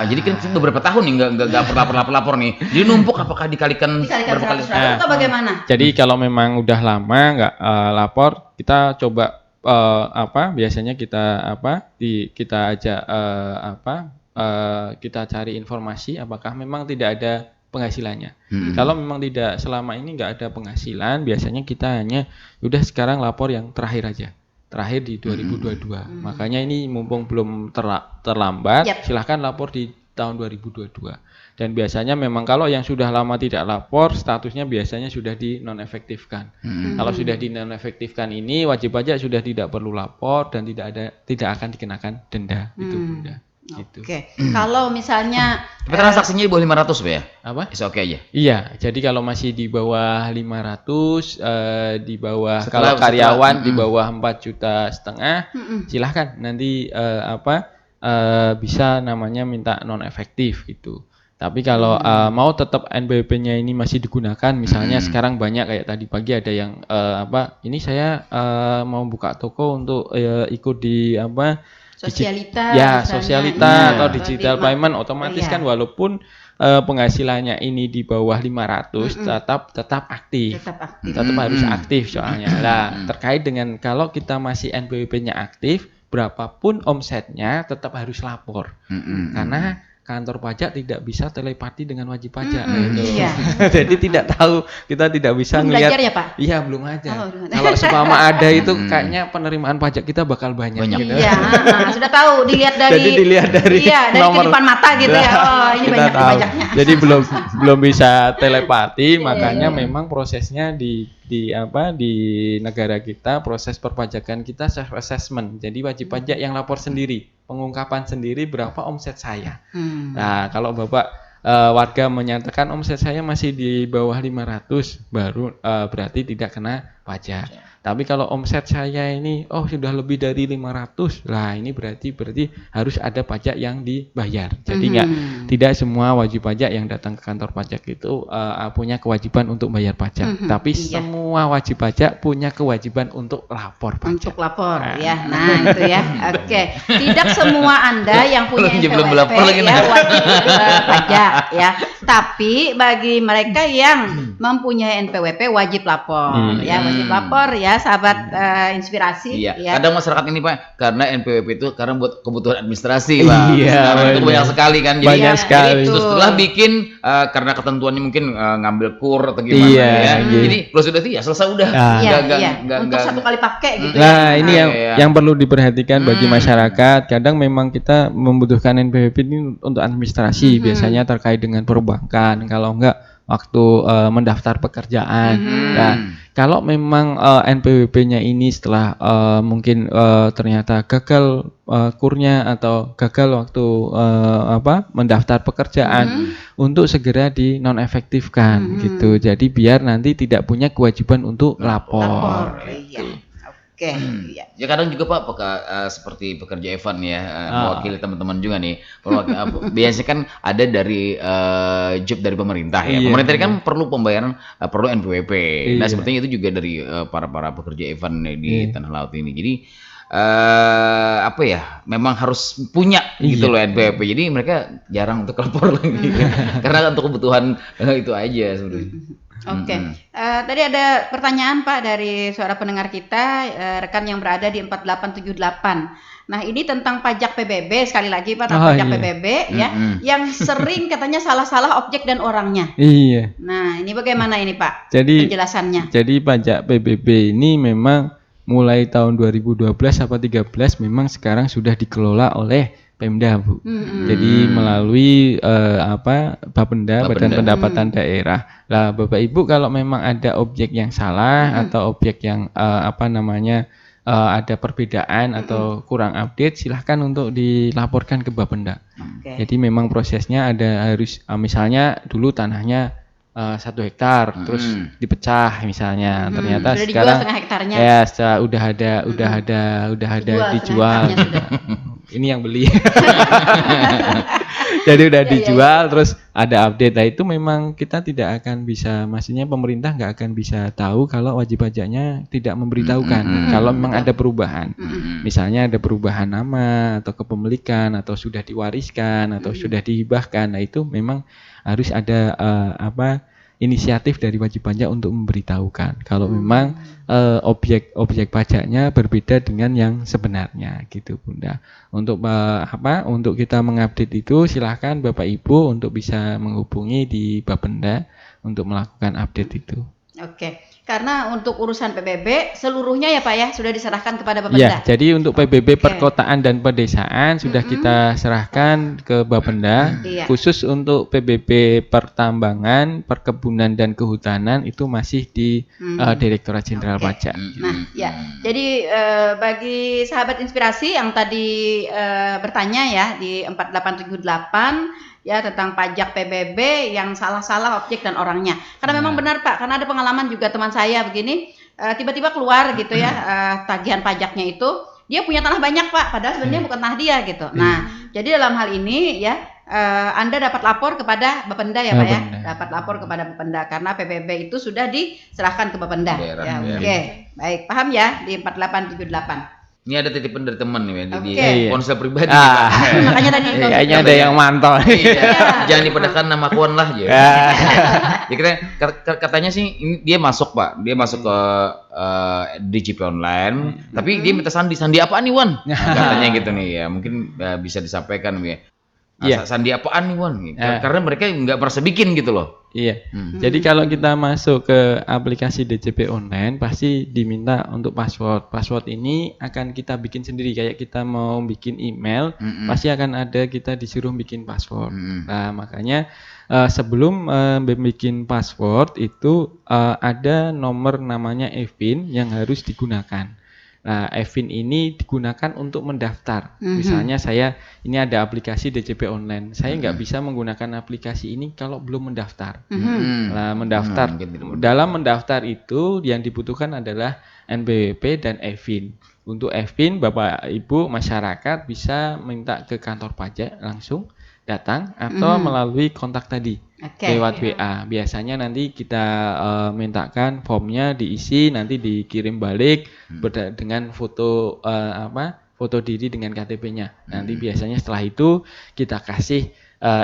Jadi kan beberapa tahun nih nggak lapor nih. Jadi numpuk apakah dikalikan berapa kali? Atau bagaimana? Jadi kalau memang udah lama nggak lapor, kita coba biasanya kita kita cari informasi apakah memang tidak ada penghasilannya. Kalau memang tidak selama ini nggak ada penghasilan, biasanya kita hanya udah sekarang lapor yang terakhir aja. Terakhir di 2022. Makanya ini mumpung belum terlambat, silahkan lapor di tahun 2022. Dan biasanya memang kalau yang sudah lama tidak lapor, statusnya biasanya sudah dinonefektifkan. Kalau sudah dinonefektifkan ini, wajib pajak sudah tidak perlu lapor dan tidak akan dikenakan denda. Itu Bunda. Gitu. Kalau misalnya transaksinya di bawah 500 Pak ya? Apa? Oke aja. Iya, jadi kalau masih di bawah 500, di bawah kalau karyawan di bawah 4,5 juta, silahkan nanti bisa namanya minta non efektif gitu. Tapi kalau mau tetap NPWP-nya ini masih digunakan, misalnya sekarang banyak kayak tadi pagi ada yang ini saya mau buka toko untuk ikut di sosialita atau digital payment, otomatis kan walaupun penghasilannya ini di bawah 500 tetap aktif. Tetap harus aktif soalnya. Nah, terkait dengan kalau kita masih NPWP-nya aktif, berapapun omsetnya tetap harus lapor. Karena kantor pajak tidak bisa telepati dengan wajib pajak jadi kita tidak bisa ngelihat ya, Pak? Iya, belum aja. Kalau seumpama ada itu kayaknya penerimaan pajak kita bakal banyak. Gitu. Sudah tahu dilihat dari nomor kedipan mata gitu ya. Oh, ini banyak pajaknya. Jadi belum bisa telepati, makanya memang prosesnya di negara kita, proses perpajakan kita self assessment. Jadi wajib pajak yang lapor sendiri, pengungkapan sendiri berapa omset saya. Nah, kalau Bapak warga menyatakan omset saya masih di bawah 500, baru berarti tidak kena pajak. Tapi kalau omset saya ini sudah lebih dari 500, lah ini berarti harus ada pajak yang dibayar. Jadi tidak semua wajib pajak yang datang ke kantor pajak itu punya kewajiban untuk bayar pajak. Tapi semua wajib pajak punya kewajiban untuk lapor pajak. Untuk lapor ya. Nah, itu ya. Oke. Tidak semua Anda yang punya NPWP wajib pajak ya. Tapi bagi mereka yang mempunyai NPWP wajib lapor ya, wajib lapor ya. Sahabat inspirasi. Kadang masyarakat ini Pak, karena NPWP itu karena buat kebutuhan administrasi Pak. Sekarang itu banyak sekali kan. Jadi setelah bikin karena ketentuannya mungkin ngambil kur atau gimana Jadi kalau sudah selesai udah. Untuk satu kali pakai gitu. Nah, ini yang perlu diperhatikan bagi masyarakat. Kadang memang kita membutuhkan NPWP ini untuk administrasi, biasanya terkait dengan perbankan. Kalau enggak waktu mendaftar pekerjaan. Nah, kalau memang NPWP-nya ini setelah mungkin ternyata gagal kurnya atau gagal waktu mendaftar pekerjaan, untuk segera dinonefektifkan gitu. Jadi biar nanti tidak punya kewajiban untuk lapor. Ya kadang juga Pak seperti pekerja Evan ya, mewakili teman-teman juga nih. Biasanya kan ada dari job dari pemerintah ya. Pemerintah kan perlu pembayaran, perlu NPWP. Nah sepertinya itu juga dari para pekerja Evan di Tanah Laut ini. Jadi apa ya, memang harus punya gitu loh NPWP. Jadi mereka jarang untuk lapor lagi karena untuk kebutuhan itu aja sebenarnya. Oke. Tadi ada pertanyaan Pak dari suara pendengar kita, rekan yang berada di 4878. Nah, ini tentang pajak PBB sekali lagi Pak, tentang pajak PBB ya, yang sering katanya salah-salah objek dan orangnya. Iya. Nah, ini bagaimana ini Pak? Jadi penjelasannya. Jadi pajak PBB ini memang mulai tahun 2012 apa 13 memang sekarang sudah dikelola oleh Pemda, Bu. Jadi melalui Bapenda, Badan Pendapatan Daerah. Lah Bapak Ibu kalau memang ada objek yang salah atau objek yang ada perbedaan atau kurang update, silahkan untuk dilaporkan ke Bapenda. Jadi memang prosesnya harus misalnya dulu tanahnya 1 hektar terus dipecah misalnya, ternyata sudah sekarang dijual 1/2 hektarnya. Ya, setelah udah ada dijual. Ini yang beli. Jadi udah dijual terus ada update. Nah, itu memang kita tidak akan bisa, maksudnya pemerintah nggak akan bisa tahu kalau wajib pajaknya tidak memberitahukan kalau memang ada perubahan. Misalnya ada perubahan nama atau kepemilikan atau sudah diwariskan atau sudah dihibahkan. Nah, itu memang harus ada inisiatif dari wajib pajak untuk memberitahukan kalau memang objek pajaknya berbeda dengan yang sebenarnya gitu Bunda. Untuk kita mengupdate itu silahkan Bapak Ibu untuk bisa menghubungi di Bapenda untuk melakukan update itu. Oke. Karena untuk urusan PBB seluruhnya ya Pak ya sudah diserahkan kepada Bapenda. Ya, jadi untuk PBB perkotaan dan pedesaan sudah kita serahkan ke Bapenda. Khusus untuk PBB pertambangan, perkebunan dan kehutanan itu masih di Direktorat Jenderal Pajak. Nah, ya. Jadi bagi sahabat inspirasi yang tadi bertanya ya di 4878 ya tentang pajak PBB yang salah-salah objek dan orangnya. Karena memang benar Pak, karena ada pengalaman juga teman saya begini, tiba-tiba keluar gitu ya tagihan pajaknya itu, dia punya tanah banyak Pak, padahal sebenarnya bukan tanah dia gitu. Nah, jadi dalam hal ini ya Anda dapat lapor kepada Bapenda ya Pak ya, dapat lapor kepada Bapenda karena PBB itu sudah diserahkan ke Bapenda. Ya, oke. Baik, paham ya di 4878. Ini ada titipan dari teman nih di ponsel pribadi. Makanya tadi kayaknya ada yang mantau. Jangan dipadahkan nama kawan lah ya. Jadi katanya sih dia masuk Pak, dia masuk ke DJP online, tapi dia minta sandi apaan nih Wan? Katanya gitu nih ya, mungkin bisa disampaikan ya. Sandi apaan nih Wan? Karena mereka nggak merasa bikin gitu loh. Iya. Jadi kalau kita masuk ke aplikasi DJP online pasti diminta untuk password. Password ini akan kita bikin sendiri, kayak kita mau bikin email, pasti akan ada kita disuruh bikin password. Nah, makanya sebelum bikin password itu ada nomor namanya EVIN yang harus digunakan. Nah, EVIN ini digunakan untuk mendaftar. Misalnya ini ada aplikasi DJP online. Saya nggak bisa menggunakan aplikasi ini kalau belum mendaftar. Nah, dalam mendaftar itu yang dibutuhkan adalah NPWP dan EVIN. Untuk EVIN, Bapak Ibu masyarakat bisa minta ke kantor pajak langsung datang atau melalui kontak tadi. Lewat WA. Biasanya nanti kita mintakan formnya diisi, nanti dikirim balik dengan foto foto diri dengan KTP-nya. Nanti biasanya setelah itu kita kasih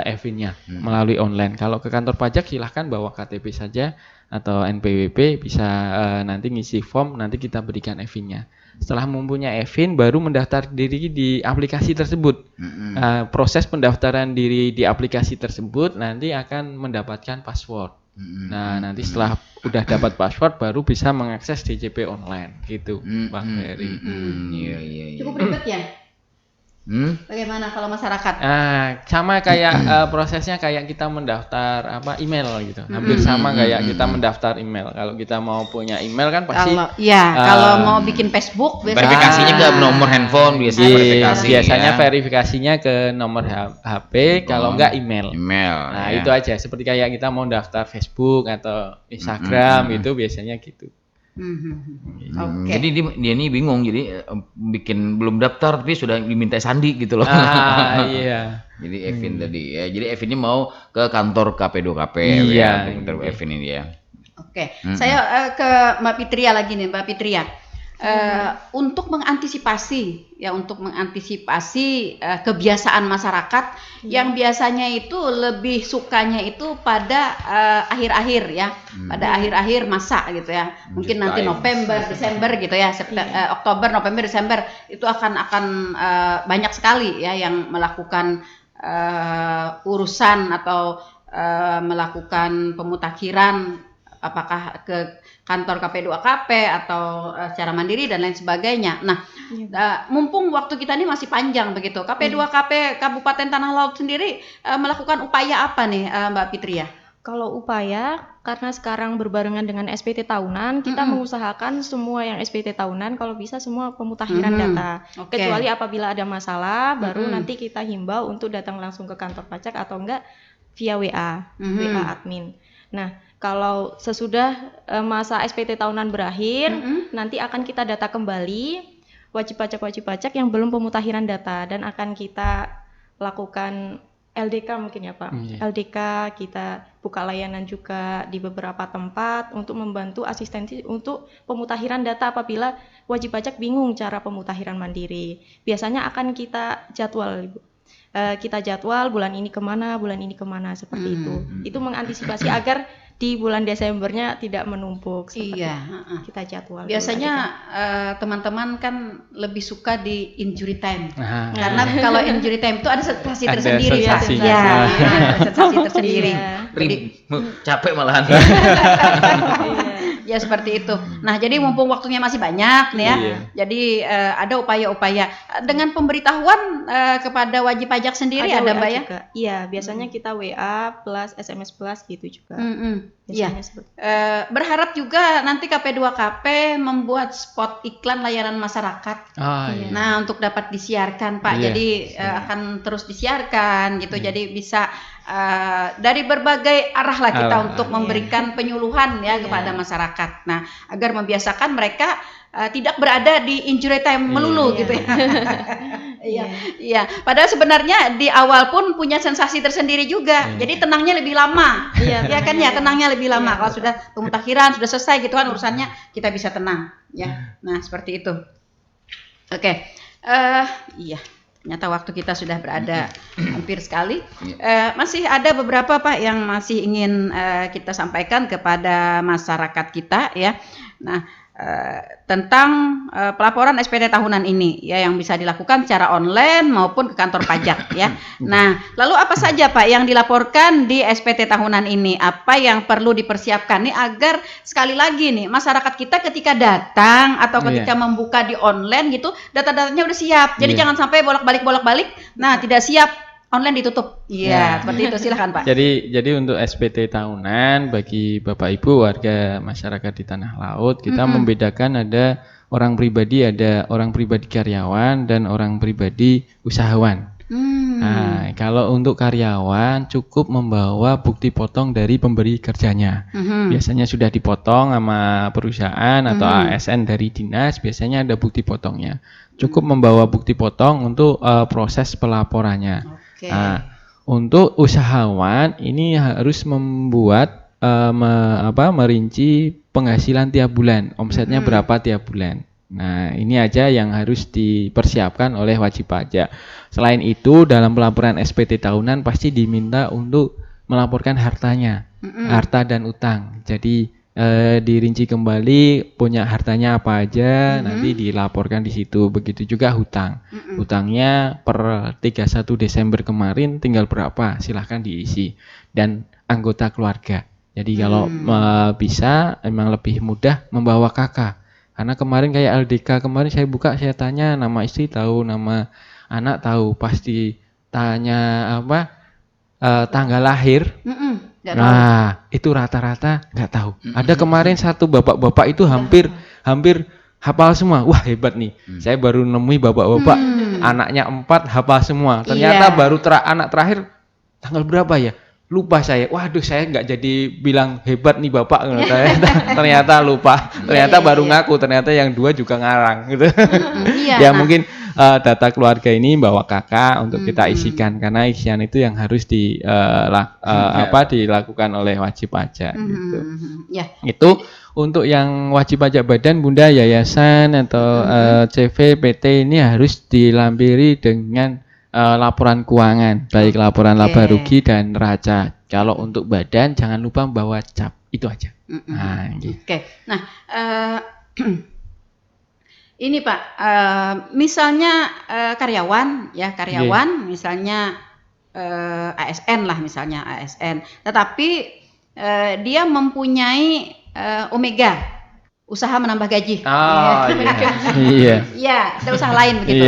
EVIN-nya melalui online. Kalau ke kantor pajak silahkan bawa KTP saja atau NPWP, bisa nanti ngisi form, nanti kita berikan EVIN-nya. Setelah mempunyai EVIN baru mendaftar diri di aplikasi tersebut. Proses pendaftaran diri di aplikasi tersebut nanti akan mendapatkan password. Nah, nanti setelah udah dapat password baru bisa mengakses DJP online gitu, Bang Ferry. Cukup ribet ya? Bagaimana kalau masyarakat? Sama kayak prosesnya kayak kita mendaftar email gitu. Hampir sama kayak kita mendaftar email. Kalau kita mau punya email kan pasti kalau mau bikin Facebook verifikasinya ke nomor handphone biasanya verifikasinya ke nomor HP, kalau enggak email. Nah, itu aja. Seperti kayak kita mau daftar Facebook atau Instagram itu biasanya gitu. Jadi dia ini bingung, jadi belum daftar tapi sudah diminta sandi gitu loh. Iya. Jadi EVIN tadi ya. Jadi EVIN ini mau ke kantor KP2KP ya. EVIN ini ya. Saya ke Mbak Fitria lagi nih, Mbak Fitria. untuk mengantisipasi kebiasaan masyarakat yang biasanya itu lebih sukanya itu pada akhir-akhir ya, pada akhir-akhir masa gitu ya. Mungkin nanti November, Desember gitu ya, Oktober, November, Desember itu akan banyak sekali ya yang melakukan urusan atau melakukan pemutakhiran, apakah ke kantor KP2KP atau secara mandiri dan lain sebagainya. Nah, mumpung waktu kita ini masih panjang begitu, KP2KP Kabupaten Tanah Laut sendiri melakukan upaya apa nih, Mbak Fitria? Kalau upaya, karena sekarang berbarengan dengan SPT tahunan, kita mengusahakan semua yang SPT tahunan kalau bisa semua pemutakhiran data. Kecuali apabila ada masalah, baru nanti kita himbau untuk datang langsung ke kantor pajak atau enggak via WA admin. Nah, kalau sesudah masa SPT tahunan berakhir, nanti akan kita data kembali wajib pajak yang belum pemutakhiran data dan akan kita lakukan LDK mungkin ya Pak. LDK kita buka layanan juga di beberapa tempat untuk membantu asistensi untuk pemutakhiran data apabila wajib pajak bingung cara pemutakhiran mandiri. Biasanya akan kita jadwal Ibu. Kita jadwal bulan ini kemana seperti itu. Itu mengantisipasi agar di bulan Desembernya tidak menumpuk. Kita jadwal. Biasanya teman-teman kan lebih suka di injury time, karena kalau injury time itu ada sensasi tersendiri. Sensasi tersendiri. Capek malahan. Ya seperti itu. Nah, jadi mumpung waktunya masih banyak nih ya. Jadi ada upaya-upaya dengan pemberitahuan kepada wajib pajak sendiri ada Mbak ya? Iya, biasanya kita WA plus SMS plus gitu juga. Iya. Berharap juga nanti KP2KP membuat spot iklan layanan masyarakat. Nah, untuk dapat disiarkan Pak. Jadi akan terus disiarkan gitu. Jadi bisa dari berbagai arah lah kita untuk memberikan penyuluhan ya kepada masyarakat. Nah, agar membiasakan mereka tidak berada di injury time melulu gitu ya. Iya. Padahal sebenarnya di awal pun punya sensasi tersendiri juga. Jadi tenangnya lebih lama. Iya kan ya, tenangnya lebih lama. Kalau sudah pemutakhiran sudah selesai gitu kan urusannya, kita bisa tenang ya. Nah, seperti itu. Oke. Iya. Ternyata waktu kita sudah berada hampir sekali. Masih ada beberapa Pak yang masih ingin kita sampaikan kepada masyarakat kita ya. Nah, tentang pelaporan SPT tahunan ini ya yang bisa dilakukan secara online maupun ke kantor pajak ya. Nah, lalu apa saja Pak yang dilaporkan di SPT tahunan ini? Apa yang perlu dipersiapkan nih agar sekali lagi nih masyarakat kita ketika datang atau ketika membuka di online gitu data-datanya udah siap. Jadi jangan sampai bolak-balik. Nah, tidak siap online ditutup. Seperti itu. Silakan Pak. Jadi untuk SPT tahunan bagi Bapak Ibu warga masyarakat di Tanah Laut kita membedakan ada orang pribadi karyawan dan orang pribadi usahawan. Nah, kalau untuk karyawan cukup membawa bukti potong dari pemberi kerjanya. Biasanya sudah dipotong sama perusahaan atau ASN dari dinas, biasanya ada bukti potongnya. Cukup membawa bukti potong untuk proses pelaporannya. Nah, untuk usahawan ini harus membuat merinci penghasilan tiap bulan, omsetnya berapa tiap bulan. Nah, ini aja yang harus dipersiapkan oleh wajib pajak. Selain itu, dalam pelaporan SPT tahunan pasti diminta untuk melaporkan hartanya, harta dan utang. Jadi dirinci kembali punya hartanya apa aja, nanti dilaporkan di situ. Begitu juga hutang. Hutangnya per 31 Desember kemarin tinggal berapa, silahkan diisi. Dan anggota keluarga. Jadi kalau bisa emang lebih mudah membawa kakak. Karena kemarin kayak LDK kemarin saya buka, saya tanya nama istri tahu, nama anak tahu, pasti tanya tanggal lahir. Nah, itu rata-rata nggak tahu. Ada kemarin satu bapak-bapak itu hampir hafal semua. Wah, hebat nih. Saya baru nemui bapak-bapak anaknya 4 hafal semua. Ternyata baru anak terakhir tanggal berapa ya? lupa saya. Waduh, saya nggak jadi bilang hebat nih Bapak. Ternyata lupa. Ternyata baru ngaku. Ternyata yang 2 juga ngarang gitu. Ya mungkin data keluarga ini bawa kakak untuk kita isikan karena isian itu yang harus dilakukan oleh wajib pajak gitu. Itu untuk yang wajib pajak badan, Bunda, yayasan atau CV, PT ini harus dilampiri dengan laporan keuangan, baik laporan laba rugi dan neraca. Kalau untuk badan jangan lupa membawa cap, itu aja. Nah, gitu. Nah, ini Pak, misalnya karyawan, misalnya ASN lah, misalnya ASN, tetapi dia mempunyai Omega, usaha menambah gaji. Iya. Iya, ada usaha lain begitu.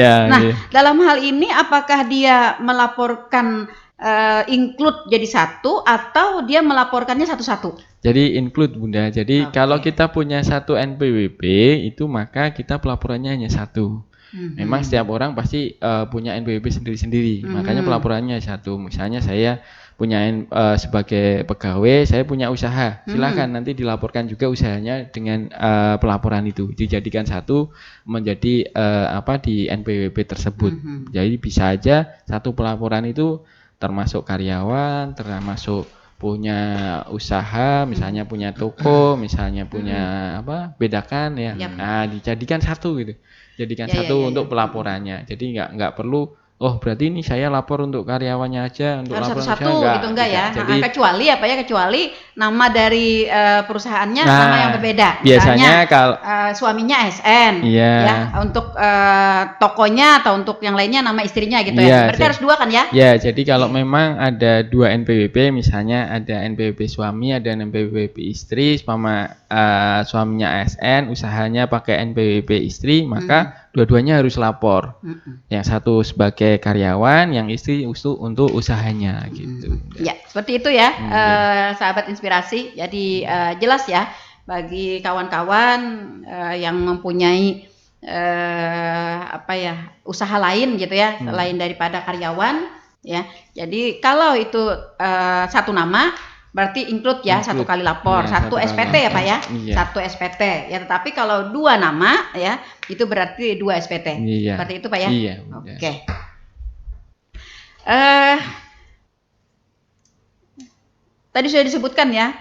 Dalam hal ini apakah dia melaporkan include jadi satu atau dia melaporkannya satu-satu? Jadi include, Bunda. Jadi kalau kita punya satu NPWP itu maka kita pelaporannya hanya satu. Memang setiap orang pasti punya NPWP sendiri-sendiri. Makanya pelaporannya satu. Misalnya saya punya sebagai pegawai, saya punya usaha. Silakan nanti dilaporkan juga usahanya dengan pelaporan itu. Dijadikan satu menjadi di NPWP tersebut. Jadi bisa aja satu pelaporan itu termasuk karyawan, termasuk punya usaha, misalnya punya toko, misalnya punya bedakan ya. Nah, dijadikan satu gitu. Jadikan satu untuk pelaporannya. Jadi nggak perlu berarti ini saya lapor untuk karyawannya aja, untuk harus lapor satu gitu enggak ya. Jadi, kecuali nama dari perusahaannya nama yang berbeda. Biasanya kalau suaminya ASN ya, untuk tokonya atau untuk yang lainnya nama istrinya gitu ya. Berarti harus 2 kan ya? Ya, jadi kalau memang ada 2 NPWP, misalnya ada NPWP suami, ada NPWP istri, suaminya ASN, usahanya pakai NPWP istri, maka dua-duanya harus lapor. Yang satu sebagai karyawan, yang istri untuk usahanya gitu. Ya, seperti itu ya, sahabat inspirasi. Jadi jelas ya bagi kawan-kawan yang mempunyai usaha lain gitu ya, selain daripada karyawan ya. Jadi kalau itu satu nama berarti include ya, satu kali lapor, satu SPT ya Pak ya, satu SPT ya. Tetapi kalau 2 nama ya, itu berarti 2 SPT. Seperti itu Pak ya. Oke. Tadi sudah disebutkan ya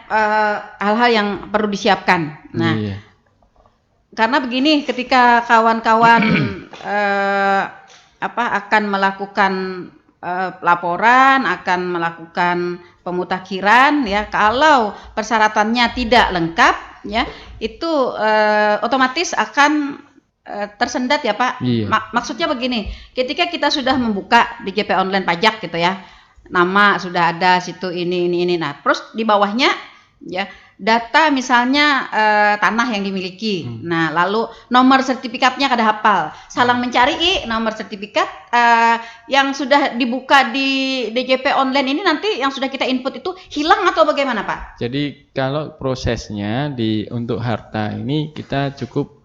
hal-hal yang perlu disiapkan. Nah, karena begini, ketika kawan-kawan akan melakukan laporan, akan melakukan pemutakhiran ya, kalau persyaratannya tidak lengkap ya, itu otomatis akan tersendat ya Pak. Maksudnya begini, ketika kita sudah membuka DJP online pajak gitu ya, nama sudah ada, situ ini. Nah, terus di bawahnya ya data misalnya tanah yang dimiliki. Nah, lalu nomor sertifikatnya kada hafal. Salang mencari nomor sertifikat yang sudah dibuka di DJP online ini, nanti yang sudah kita input itu hilang atau bagaimana Pak? Jadi kalau prosesnya untuk harta ini kita cukup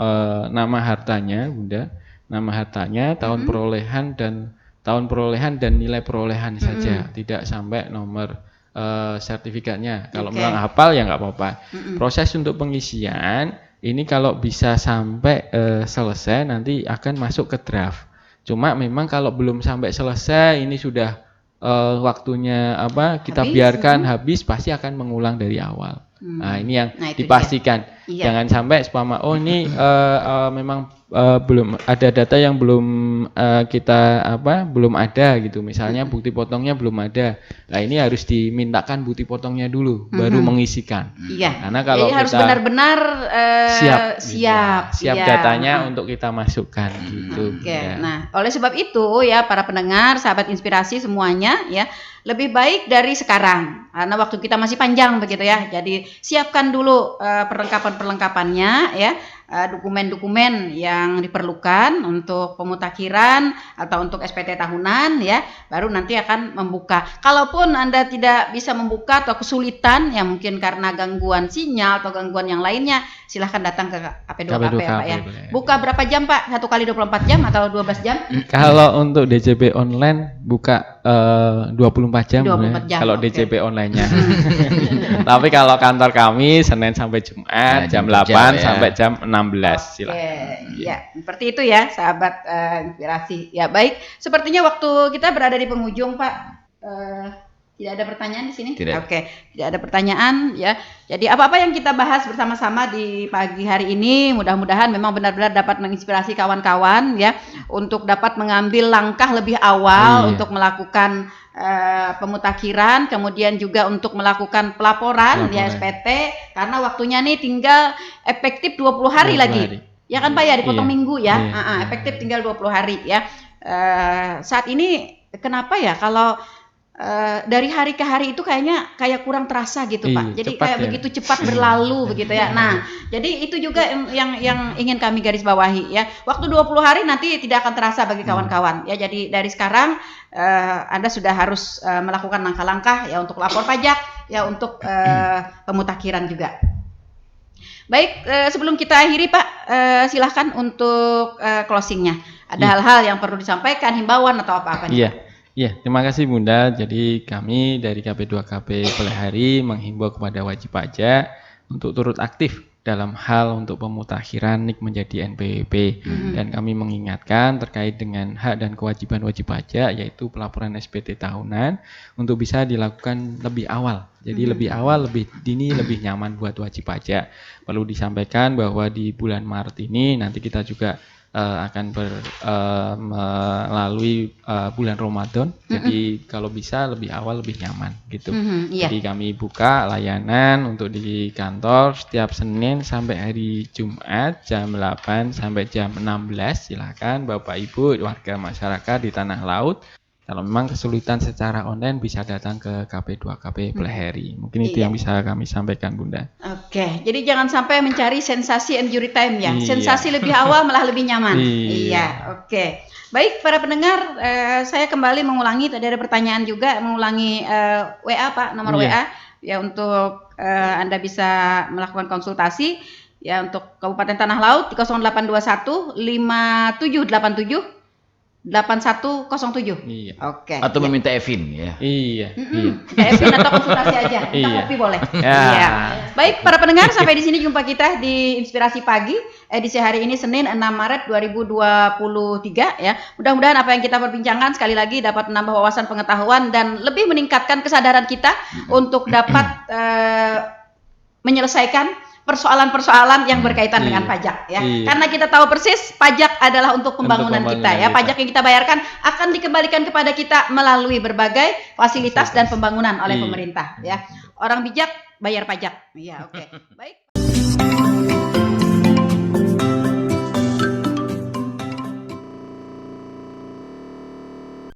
nama hartanya, Bunda. Nama hartanya, tahun perolehan dan nilai perolehan saja, tidak sampai nomor sertifikatnya. Kalau memang hafal ya nggak apa-apa. Proses untuk pengisian ini kalau bisa sampai selesai nanti akan masuk ke draft. Cuma memang kalau belum sampai selesai, ini sudah waktunya kita biarkan habis, pasti akan mengulang dari awal. Nah, ini yang dipastikan. Jangan sampai ini memang belum ada data yang belum belum ada gitu. Misalnya bukti potongnya belum ada. Nah, ini harus dimintakan bukti potongnya dulu baru mengisikan. Karena kalau harus benar-benar siap datanya untuk kita masukkan gitu. Nah, oleh sebab itu ya para pendengar, sahabat inspirasi semuanya ya, lebih baik dari sekarang karena waktu kita masih panjang begitu ya. Jadi siapkan dulu perlengkapan-perlengkapannya ya. dokumen-dokumen yang diperlukan untuk pemutakhiran atau untuk SPT tahunan ya, baru nanti akan membuka. Kalaupun Anda tidak bisa membuka atau kesulitan ya mungkin karena gangguan sinyal atau gangguan yang lainnya, silahkan datang ke KP2KP ya Pak ya. Buka berapa jam Pak? 1 kali 24 jam atau 12 jam? Kalau untuk DJP online buka 24 jam, 24 jam kalau DJP online-nya. Tapi kalau kantor kami Senin sampai Jumat jam 8 sampai jam 16 silakan. Ya, seperti itu ya sahabat inspirasi. Ya baik, sepertinya waktu kita berada di penghujung Pak. Tidak ada pertanyaan di sini? Tidak. Oke, tidak ada pertanyaan ya. Jadi apa-apa yang kita bahas bersama-sama di pagi hari ini mudah-mudahan memang benar-benar dapat menginspirasi kawan-kawan ya untuk dapat mengambil langkah lebih awal untuk melakukan pemutakhiran, kemudian juga untuk melakukan pelaporan ya SPT karena waktunya nih tinggal efektif 20 hari lagi. Ya kan Pak ya, dipotong minggu ya. Efektif tinggal 20 hari ya. Saat ini kenapa ya kalau dari hari ke hari itu kayak kurang terasa gitu Pak. Jadi kayak begitu cepat berlalu begitu ya. Nah, jadi itu juga yang ingin kami garis bawahi ya. Waktu 20 hari nanti tidak akan terasa bagi kawan-kawan ya. Jadi dari sekarang Anda sudah harus melakukan langkah-langkah ya untuk lapor pajak ya, untuk pemutakhiran juga. Baik, sebelum kita akhiri Pak, silahkan untuk closingnya. Ada hal-hal yang perlu disampaikan, himbauan atau apa-apa nih? Iya, terima kasih Bunda. Jadi kami dari KP2KP Pelehari menghimbau kepada wajib pajak untuk turut aktif dalam hal untuk pemutakhiran NIK menjadi NPWP. Dan kami mengingatkan terkait dengan hak dan kewajiban wajib pajak, yaitu pelaporan SPT tahunan untuk bisa dilakukan lebih awal. Jadi lebih awal, lebih dini, lebih nyaman buat wajib pajak. Perlu disampaikan bahwa di bulan Maret ini nanti kita juga akan melalui bulan Ramadan. Jadi kalau bisa lebih awal lebih nyaman gitu. Jadi kami buka layanan untuk di kantor setiap Senin sampai hari Jumat jam 8 sampai jam 16. Silakan Bapak Ibu warga masyarakat di Tanah Laut, kalau memang kesulitan secara online bisa datang ke KP2KP Pelehari. Mungkin itu yang bisa kami sampaikan Bunda. Oke, jadi jangan sampai mencari sensasi injury time ya. Sensasi lebih awal malah lebih nyaman. Oke. Baik para pendengar, saya kembali mengulangi, tadi ada pertanyaan juga, mengulangi WA Pak, nomor WA ya untuk Anda bisa melakukan konsultasi ya untuk Kabupaten Tanah Laut di 0821 5787 8107. Oke. Atau meminta Evin ya. Minta Evin atau konsultasi aja. Minta kopi boleh. Baik para pendengar, sampai di sini jumpa kita di Inspirasi Pagi edisi hari ini Senin 6 Maret 2023 ya. Mudah-mudahan apa yang kita perbincangkan sekali lagi dapat menambah wawasan pengetahuan dan lebih meningkatkan kesadaran kita untuk dapat menyelesaikan persoalan-persoalan yang berkaitan dengan pajak ya. Karena kita tahu persis pajak adalah untuk pembangunan kita ya. Pajak yang kita bayarkan akan dikembalikan kepada kita melalui berbagai fasilitas dan pembangunan oleh pemerintah ya. Orang bijak bayar pajak. Iya, oke. Baik.